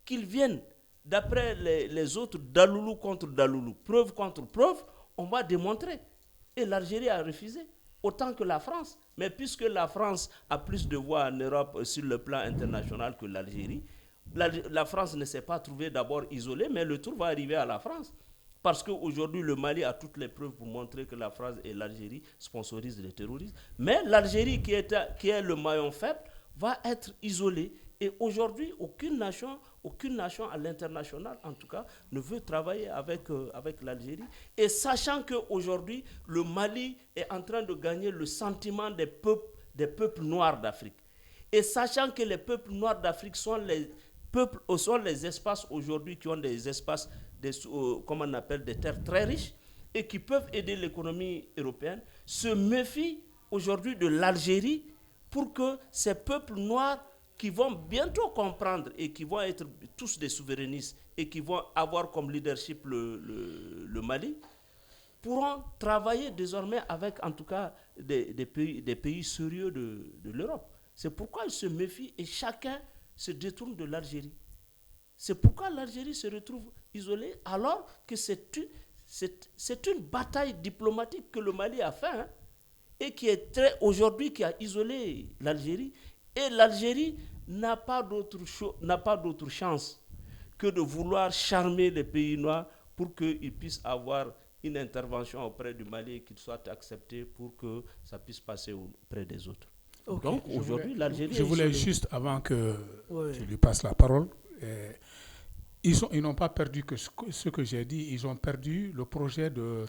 Qu'ils viennent, d'après les autres, Daloulou contre Daloulou, preuve contre preuve, on va démontrer. Et l'Algérie a refusé, autant que la France. Mais puisque la France a plus de voix en Europe sur le plan international que l'Algérie, la France ne s'est pas trouvée d'abord isolée, mais le tour va arriver à la France. Parce qu'aujourd'hui, le Mali a toutes les preuves pour montrer que la France et l'Algérie sponsorisent le terrorisme. Mais l'Algérie, qui est le maillon faible, va être isolée. Et aujourd'hui, aucune nation à l'international, en tout cas, ne veut travailler avec l'Algérie. Et sachant qu'aujourd'hui, le Mali est en train de gagner le sentiment des peuples noirs d'Afrique. Et sachant que les peuples noirs d'Afrique sont les espaces aujourd'hui qui ont des espaces, comme on appelle, des terres très riches et qui peuvent aider l'économie européenne, se méfient aujourd'hui de l'Algérie pour que ces peuples noirs qui vont bientôt comprendre et qui vont être tous des souverainistes et qui vont avoir comme leadership le Mali, pourront travailler désormais avec, en tout cas, des pays sérieux de l'Europe. C'est pourquoi ils se méfient et chacun se détourne de l'Algérie. C'est pourquoi l'Algérie se retrouve isolée alors que c'est une bataille diplomatique que le Mali a fait, et qui a isolé l'Algérie. Et l'Algérie n'a pas d'autre chance que de vouloir charmer les pays noirs pour qu'ils puissent avoir une intervention auprès du Mali et qu'il soit accepté pour que ça puisse passer auprès des autres. Okay. Donc aujourd'hui, l'Algérie... Je voulais juste, avant que tu lui passes la parole, ils n'ont pas perdu que ce que j'ai dit, ils ont perdu le projet de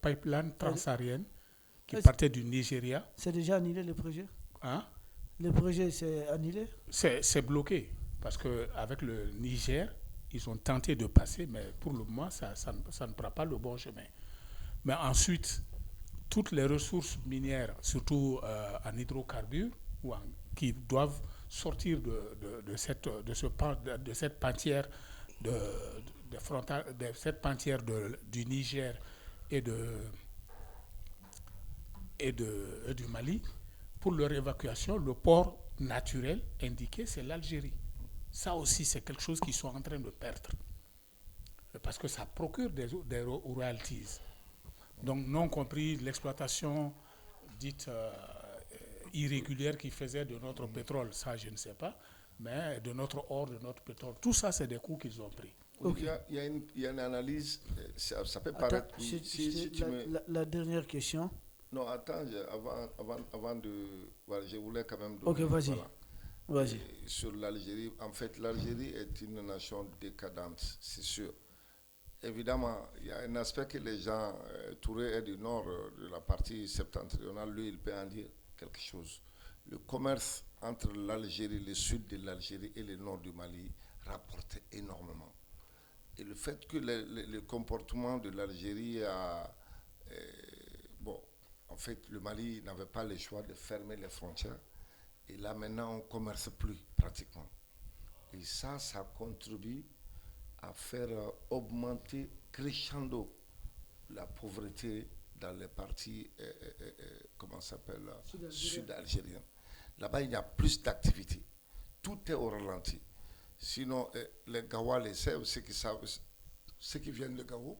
pipeline transsaharienne qui partait du Nigeria. C'est déjà annulé le projet? Hein? Le projet s'est annulé? C'est bloqué, parce qu'avec le Niger, ils ont tenté de passer, mais pour le moment, ça ne prend pas le bon chemin. Mais ensuite, toutes les ressources minières, surtout en hydrocarbures, qui doivent sortir de cette pentière du Niger et du Mali, pour leur évacuation, le port naturel indiqué, c'est l'Algérie. Ça aussi, c'est quelque chose qu'ils sont en train de perdre. Parce que ça procure des royalties. Donc, non compris l'exploitation dite irrégulière qu'ils faisaient de notre pétrole, ça je ne sais pas, mais de notre or, de notre pétrole, tout ça, c'est des coûts qu'ils ont pris. Okay. Il y a une analyse, ça peut paraître... La dernière question. Non, attends, avant de... Voilà, je voulais quand même... Ok, vas-y. Voilà. Sur l'Algérie, en fait, l'Algérie est une nation décadente, c'est sûr. Évidemment, il y a un aspect que les gens... Touré est du nord de la partie septentrionale, lui, il peut en dire quelque chose. Le commerce entre l'Algérie, le sud de l'Algérie et le nord du Mali rapportait énormément. Et le fait que le comportement de l'Algérie a... En fait, le Mali n'avait pas le choix de fermer les frontières. Et là, maintenant, on ne commerce plus, pratiquement. Et ça contribue à faire augmenter crescendo la pauvreté dans les parties, sud-algériennes. Là-bas, il y a plus d'activité. Tout est au ralenti. Sinon, les Gawa, ceux qui viennent de Gao,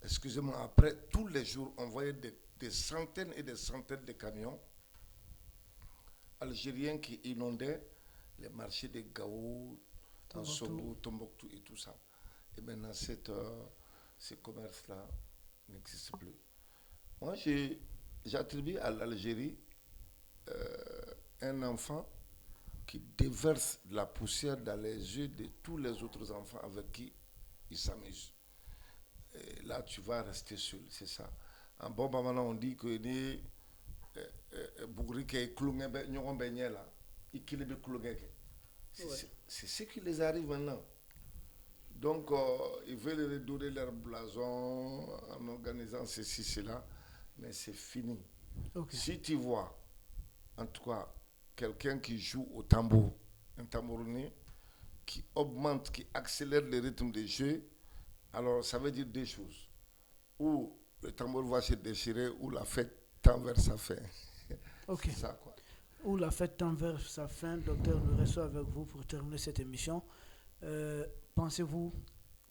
excusez-moi, après, tous les jours, on voyait des centaines et des centaines de camions algériens qui inondaient les marchés de Gao, Tombouctou, Tombouctou et tout ça. Et maintenant, ces commerces-là n'existent plus. Moi, j'attribue à l'Algérie un enfant qui déverse de la poussière dans les yeux de tous les autres enfants avec qui il s'amuse. Et là, tu vas rester seul, c'est ça. En bon moment, on dit que ni Bougri qui est cloué, n'ont pas là, et qu'il est cloué. C'est ce qui les arrive maintenant. Donc, ils veulent redonner leur blason en organisant ceci, cela, mais c'est fini. Okay. Si tu vois, en tout cas, quelqu'un qui joue au tambour, un tambourini, qui augmente, qui accélère le rythme des jeux, alors ça veut dire deux choses. Ou le tambour va se déchirer, ou la fête tend vers sa fin. Ok. C'est ça, quoi. Ou la fête tend vers sa fin. Docteur, nous restons avec vous pour terminer cette émission. Pensez-vous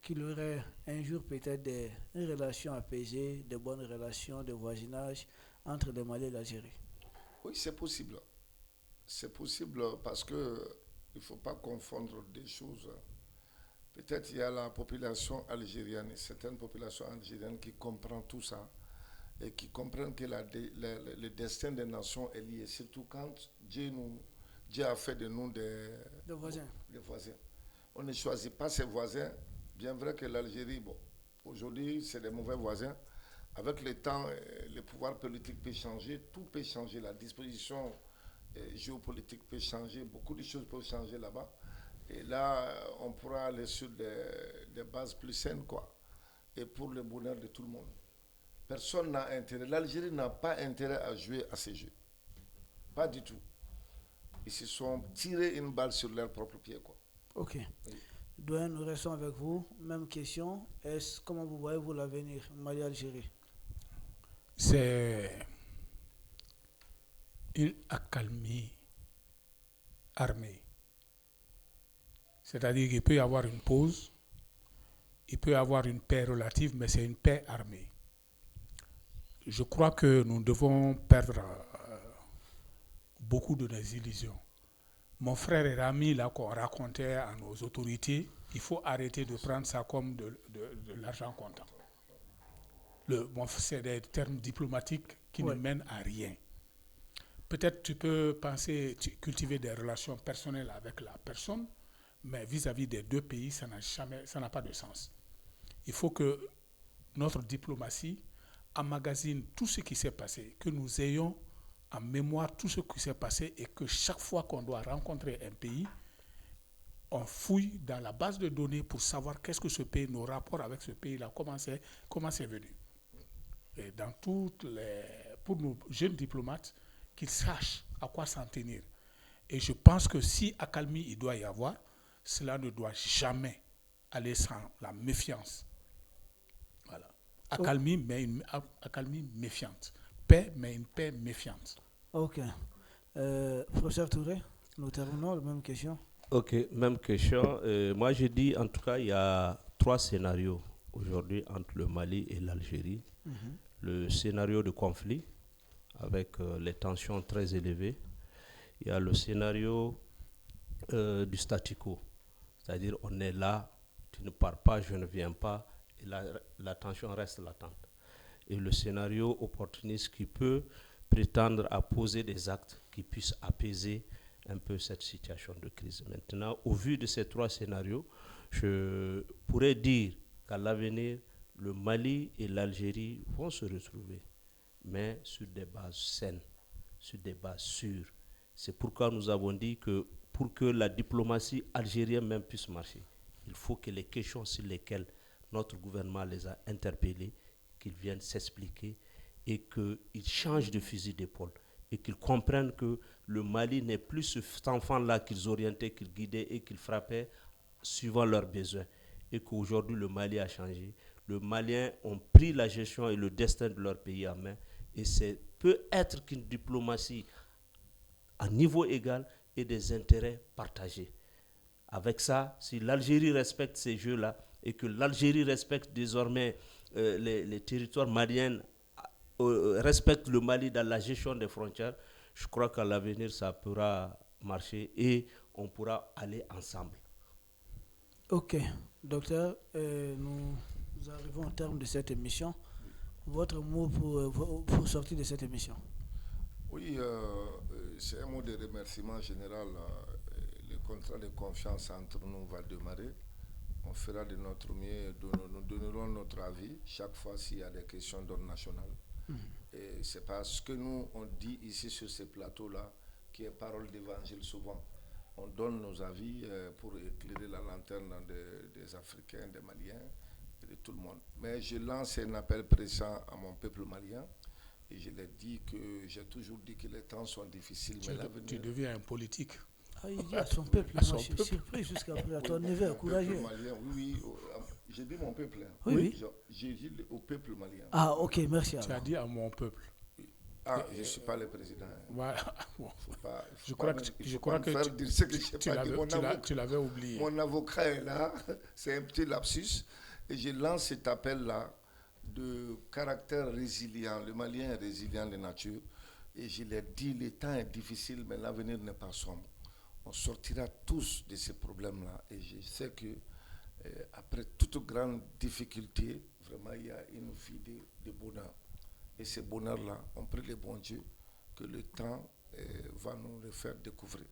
qu'il y aurait un jour peut-être des relations apaisées, de bonnes relations de voisinage entre le Mali et l'Algérie? Oui, c'est possible. C'est possible parce qu'il ne faut pas confondre des choses. Peut-être il y a la population algérienne, certaines populations algériennes qui comprennent tout ça et qui comprennent que le destin des nations est lié, surtout quand Dieu a fait de nous des voisins. On ne choisit pas ses voisins, bien vrai que l'Algérie, bon, aujourd'hui c'est des mauvais voisins. Avec le temps, le pouvoir politique peut changer, tout peut changer, la disposition géopolitique peut changer, beaucoup de choses peuvent changer là-bas. Et là, on pourra aller sur des bases plus saines, quoi. Et pour le bonheur de tout le monde. Personne n'a intérêt. L'Algérie n'a pas intérêt à jouer à ces jeux. Pas du tout. Ils se sont tirés une balle sur leur propre pied, quoi. Ok. Oui. Douane, nous restons avec vous. Même question. Comment vous voyez-vous l'avenir Mali-Algérie? C'est une accalmie armée. C'est-à-dire qu'il peut y avoir une pause, il peut y avoir une paix relative, mais c'est une paix armée. Je crois que nous devons perdre beaucoup de nos illusions. Mon frère et ami, là, qu'on racontait à nos autorités, il faut arrêter de prendre ça comme de l'argent comptant. C'est des termes diplomatiques qui ne mènent à rien. Peut-être tu peux penser cultiver des relations personnelles avec la personne, mais vis-à-vis des deux pays, ça n'a pas de sens. Il faut que notre diplomatie emmagasine tout ce qui s'est passé, que nous ayons en mémoire tout ce qui s'est passé et que chaque fois qu'on doit rencontrer un pays, on fouille dans la base de données pour savoir qu'est-ce que ce pays, nos rapports avec ce pays-là, comment c'est venu. Et pour nos jeunes diplomates, qu'ils sachent à quoi s'en tenir. Et je pense que si accalmie il doit y avoir, cela ne doit jamais aller sans la méfiance. Voilà. Accalmie, mais une accalmie méfiante. Paix, mais une paix méfiante. Ok. Professeur Touré, nous terminons la même question. Ok, même question. Moi, je dis, en tout cas, il y a 3 scénarios aujourd'hui entre le Mali et l'Algérie. Mm-hmm. Le scénario de conflit, avec les tensions très élevées. Il y a le scénario du statu quo, c'est-à-dire on est là, tu ne pars pas, je ne viens pas, et la tension reste latente. Et le scénario opportuniste qui peut prétendre à poser des actes qui puissent apaiser un peu cette situation de crise. Maintenant, au vu de ces 3 scénarios, je pourrais dire qu'à l'avenir, le Mali et l'Algérie vont se retrouver, mais sur des bases saines, sur des bases sûres. C'est pourquoi nous avons dit que pour que la diplomatie algérienne même puisse marcher, il faut que les questions sur lesquelles notre gouvernement les a interpellés, qu'ils viennent s'expliquer et qu'ils changent de fusil d'épaule et qu'ils comprennent que le Mali n'est plus cet enfant-là qu'ils orientaient, qu'ils guidaient et qu'ils frappaient suivant leurs besoins. Et qu'aujourd'hui, le Mali a changé. Les Maliens ont pris la gestion et le destin de leur pays en main. Et c'est peut être qu'une diplomatie à niveau égal et des intérêts partagés. Avec ça, si l'Algérie respecte ces jeux-là et que l'Algérie respecte désormais les territoires maliens, respecte le Mali dans la gestion des frontières, je crois qu'à l'avenir, ça pourra marcher et on pourra aller ensemble. Ok, docteur, nous arrivons au terme de cette émission. Votre mot pour sortir de cette émission? Oui, c'est un mot de remerciement général. Le contrat de confiance entre nous va démarrer. On fera de notre mieux, nous donnerons notre avis chaque fois s'il y a des questions d'ordre national. Et c'est parce que nous, on dit ici sur ces plateaux-là, qui est parole d'évangile souvent. On donne nos avis pour éclairer la lanterne des Africains, des Maliens et de tout le monde. Mais je lance un appel pressant à mon peuple malien. Et je l'ai dit que j'ai toujours dit que les temps sont difficiles. Tu deviens un politique. Ah, il dit à son peuple, moi je suis surpris jusqu'à présent. À ton niveau courageux. Oui, j'ai dit mon peuple. Hein. Oui. J'ai dit au peuple malien. Ah, ok, merci. Tu as dit à mon peuple. Ah, je ne suis pas le président. Voilà. Je crois que tu l'avais oublié. Mon avocat est là, c'est un petit lapsus. Et je lance cet appel-là de caractère résilient. Le Malien est résilient de nature. Et je l'ai dit, le temps est difficile, mais l'avenir n'est pas sombre. On sortira tous de ces problèmes-là. Et je sais que après toute grande difficulté, vraiment, il y a une vie de bonheur. Et ce bonheur-là, on prie le bon Dieu que le temps va nous le faire découvrir.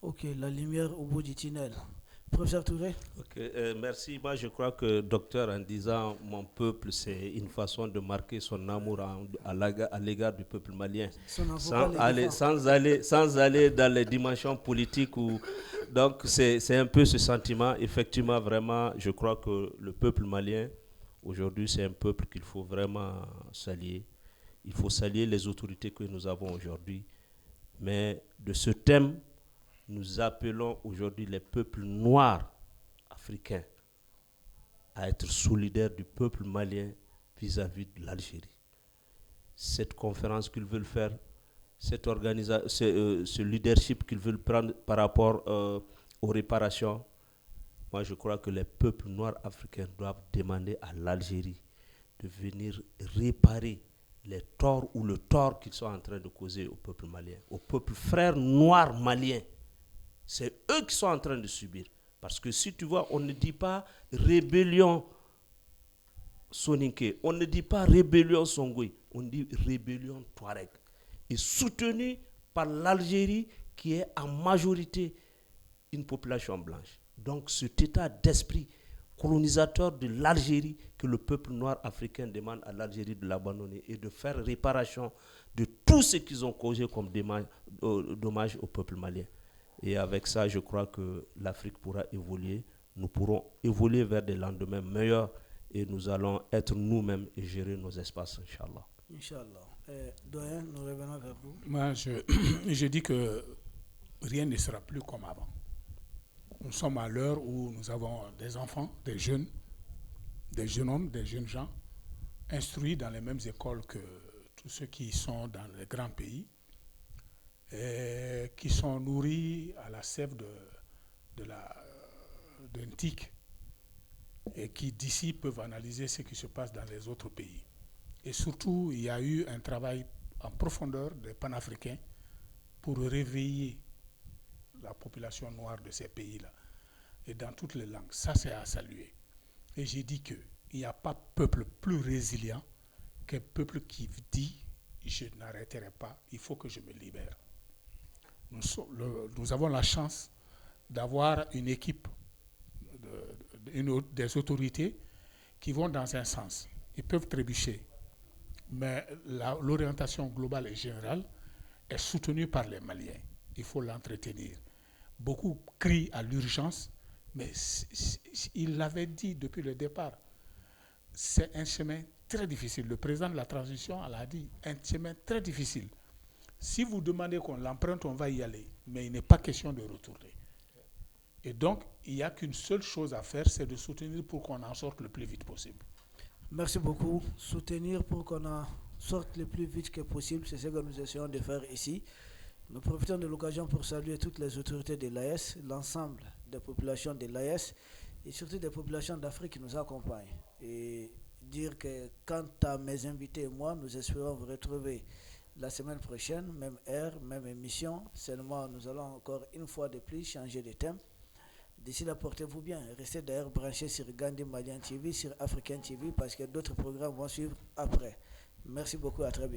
Ok, la lumière au bout du tunnel. Professeur Touré. Ok, merci. Moi, je crois que docteur, en disant mon peuple, c'est une façon de marquer son amour à l'égard du peuple malien, sans aller dans les dimensions politiques. Donc, c'est un peu ce sentiment. Effectivement, vraiment, je crois que le peuple malien, aujourd'hui, c'est un peuple qu'il faut vraiment saluer. Il faut saluer les autorités que nous avons aujourd'hui. Mais de ce thème, nous appelons aujourd'hui les peuples noirs africains à être solidaires du peuple malien vis-à-vis de l'Algérie. Cette conférence qu'ils veulent faire, ce leadership qu'ils veulent prendre par rapport aux réparations, moi je crois que les peuples noirs africains doivent demander à l'Algérie de venir réparer les torts ou le tort qu'ils sont en train de causer au peuple malien, au peuple frère noir malien. C'est eux qui sont en train de subir. Parce que si tu vois, on ne dit pas rébellion soninké, on ne dit pas rébellion songoï, on dit rébellion touareg. Et soutenu par l'Algérie qui est en majorité une population blanche. Donc cet état d'esprit colonisateur de l'Algérie que le peuple noir africain demande à l'Algérie de l'abandonner et de faire réparation de tout ce qu'ils ont causé comme dommage au peuple malien. Et avec ça, je crois que l'Afrique pourra évoluer. Nous pourrons évoluer vers des lendemains meilleurs et nous allons être nous-mêmes et gérer nos espaces, Inch'Allah. Inch'Allah. Doyen, nous revenons vers vous. Moi, je dis que rien ne sera plus comme avant. Nous sommes à l'heure où nous avons des enfants, des jeunes hommes, des jeunes gens, instruits dans les mêmes écoles que tous ceux qui sont dans les grands pays, et qui sont nourris à la sève d'un tic et qui d'ici peuvent analyser ce qui se passe dans les autres pays. Et surtout, il y a eu un travail en profondeur des panafricains pour réveiller la population noire de ces pays-là et dans toutes les langues. Ça, c'est à saluer. Et j'ai dit qu'il n'y a pas peuple plus résilient qu'un peuple qui dit « je n'arrêterai pas, il faut que je me libère ». Nous avons la chance d'avoir une équipe des autorités qui vont dans un sens. Ils peuvent trébucher, mais l'orientation globale et générale est soutenue par les Maliens. Il faut l'entretenir. Beaucoup crient à l'urgence, mais il l'avait dit depuis le départ. C'est un chemin très difficile. Le président de la transition l'a dit, un chemin très difficile. Si vous demandez qu'on l'emprunte, on va y aller. Mais il n'est pas question de retourner. Et donc, il n'y a qu'une seule chose à faire, c'est de soutenir pour qu'on en sorte le plus vite possible. Merci beaucoup. Soutenir pour qu'on en sorte le plus vite que possible, c'est ce que nous essayons de faire ici. Nous profitons de l'occasion pour saluer toutes les autorités de l'AES, l'ensemble des populations de l'AES et surtout des populations d'Afrique qui nous accompagnent. Et dire que quant à mes invités et moi, nous espérons vous retrouver la semaine prochaine, même heure, même émission. Seulement, nous allons encore une fois de plus changer de thème. D'ici là, portez-vous bien. Restez d'ailleurs branchés sur Gandhi Malian TV, sur African TV, parce que d'autres programmes vont suivre après. Merci beaucoup, à très bientôt.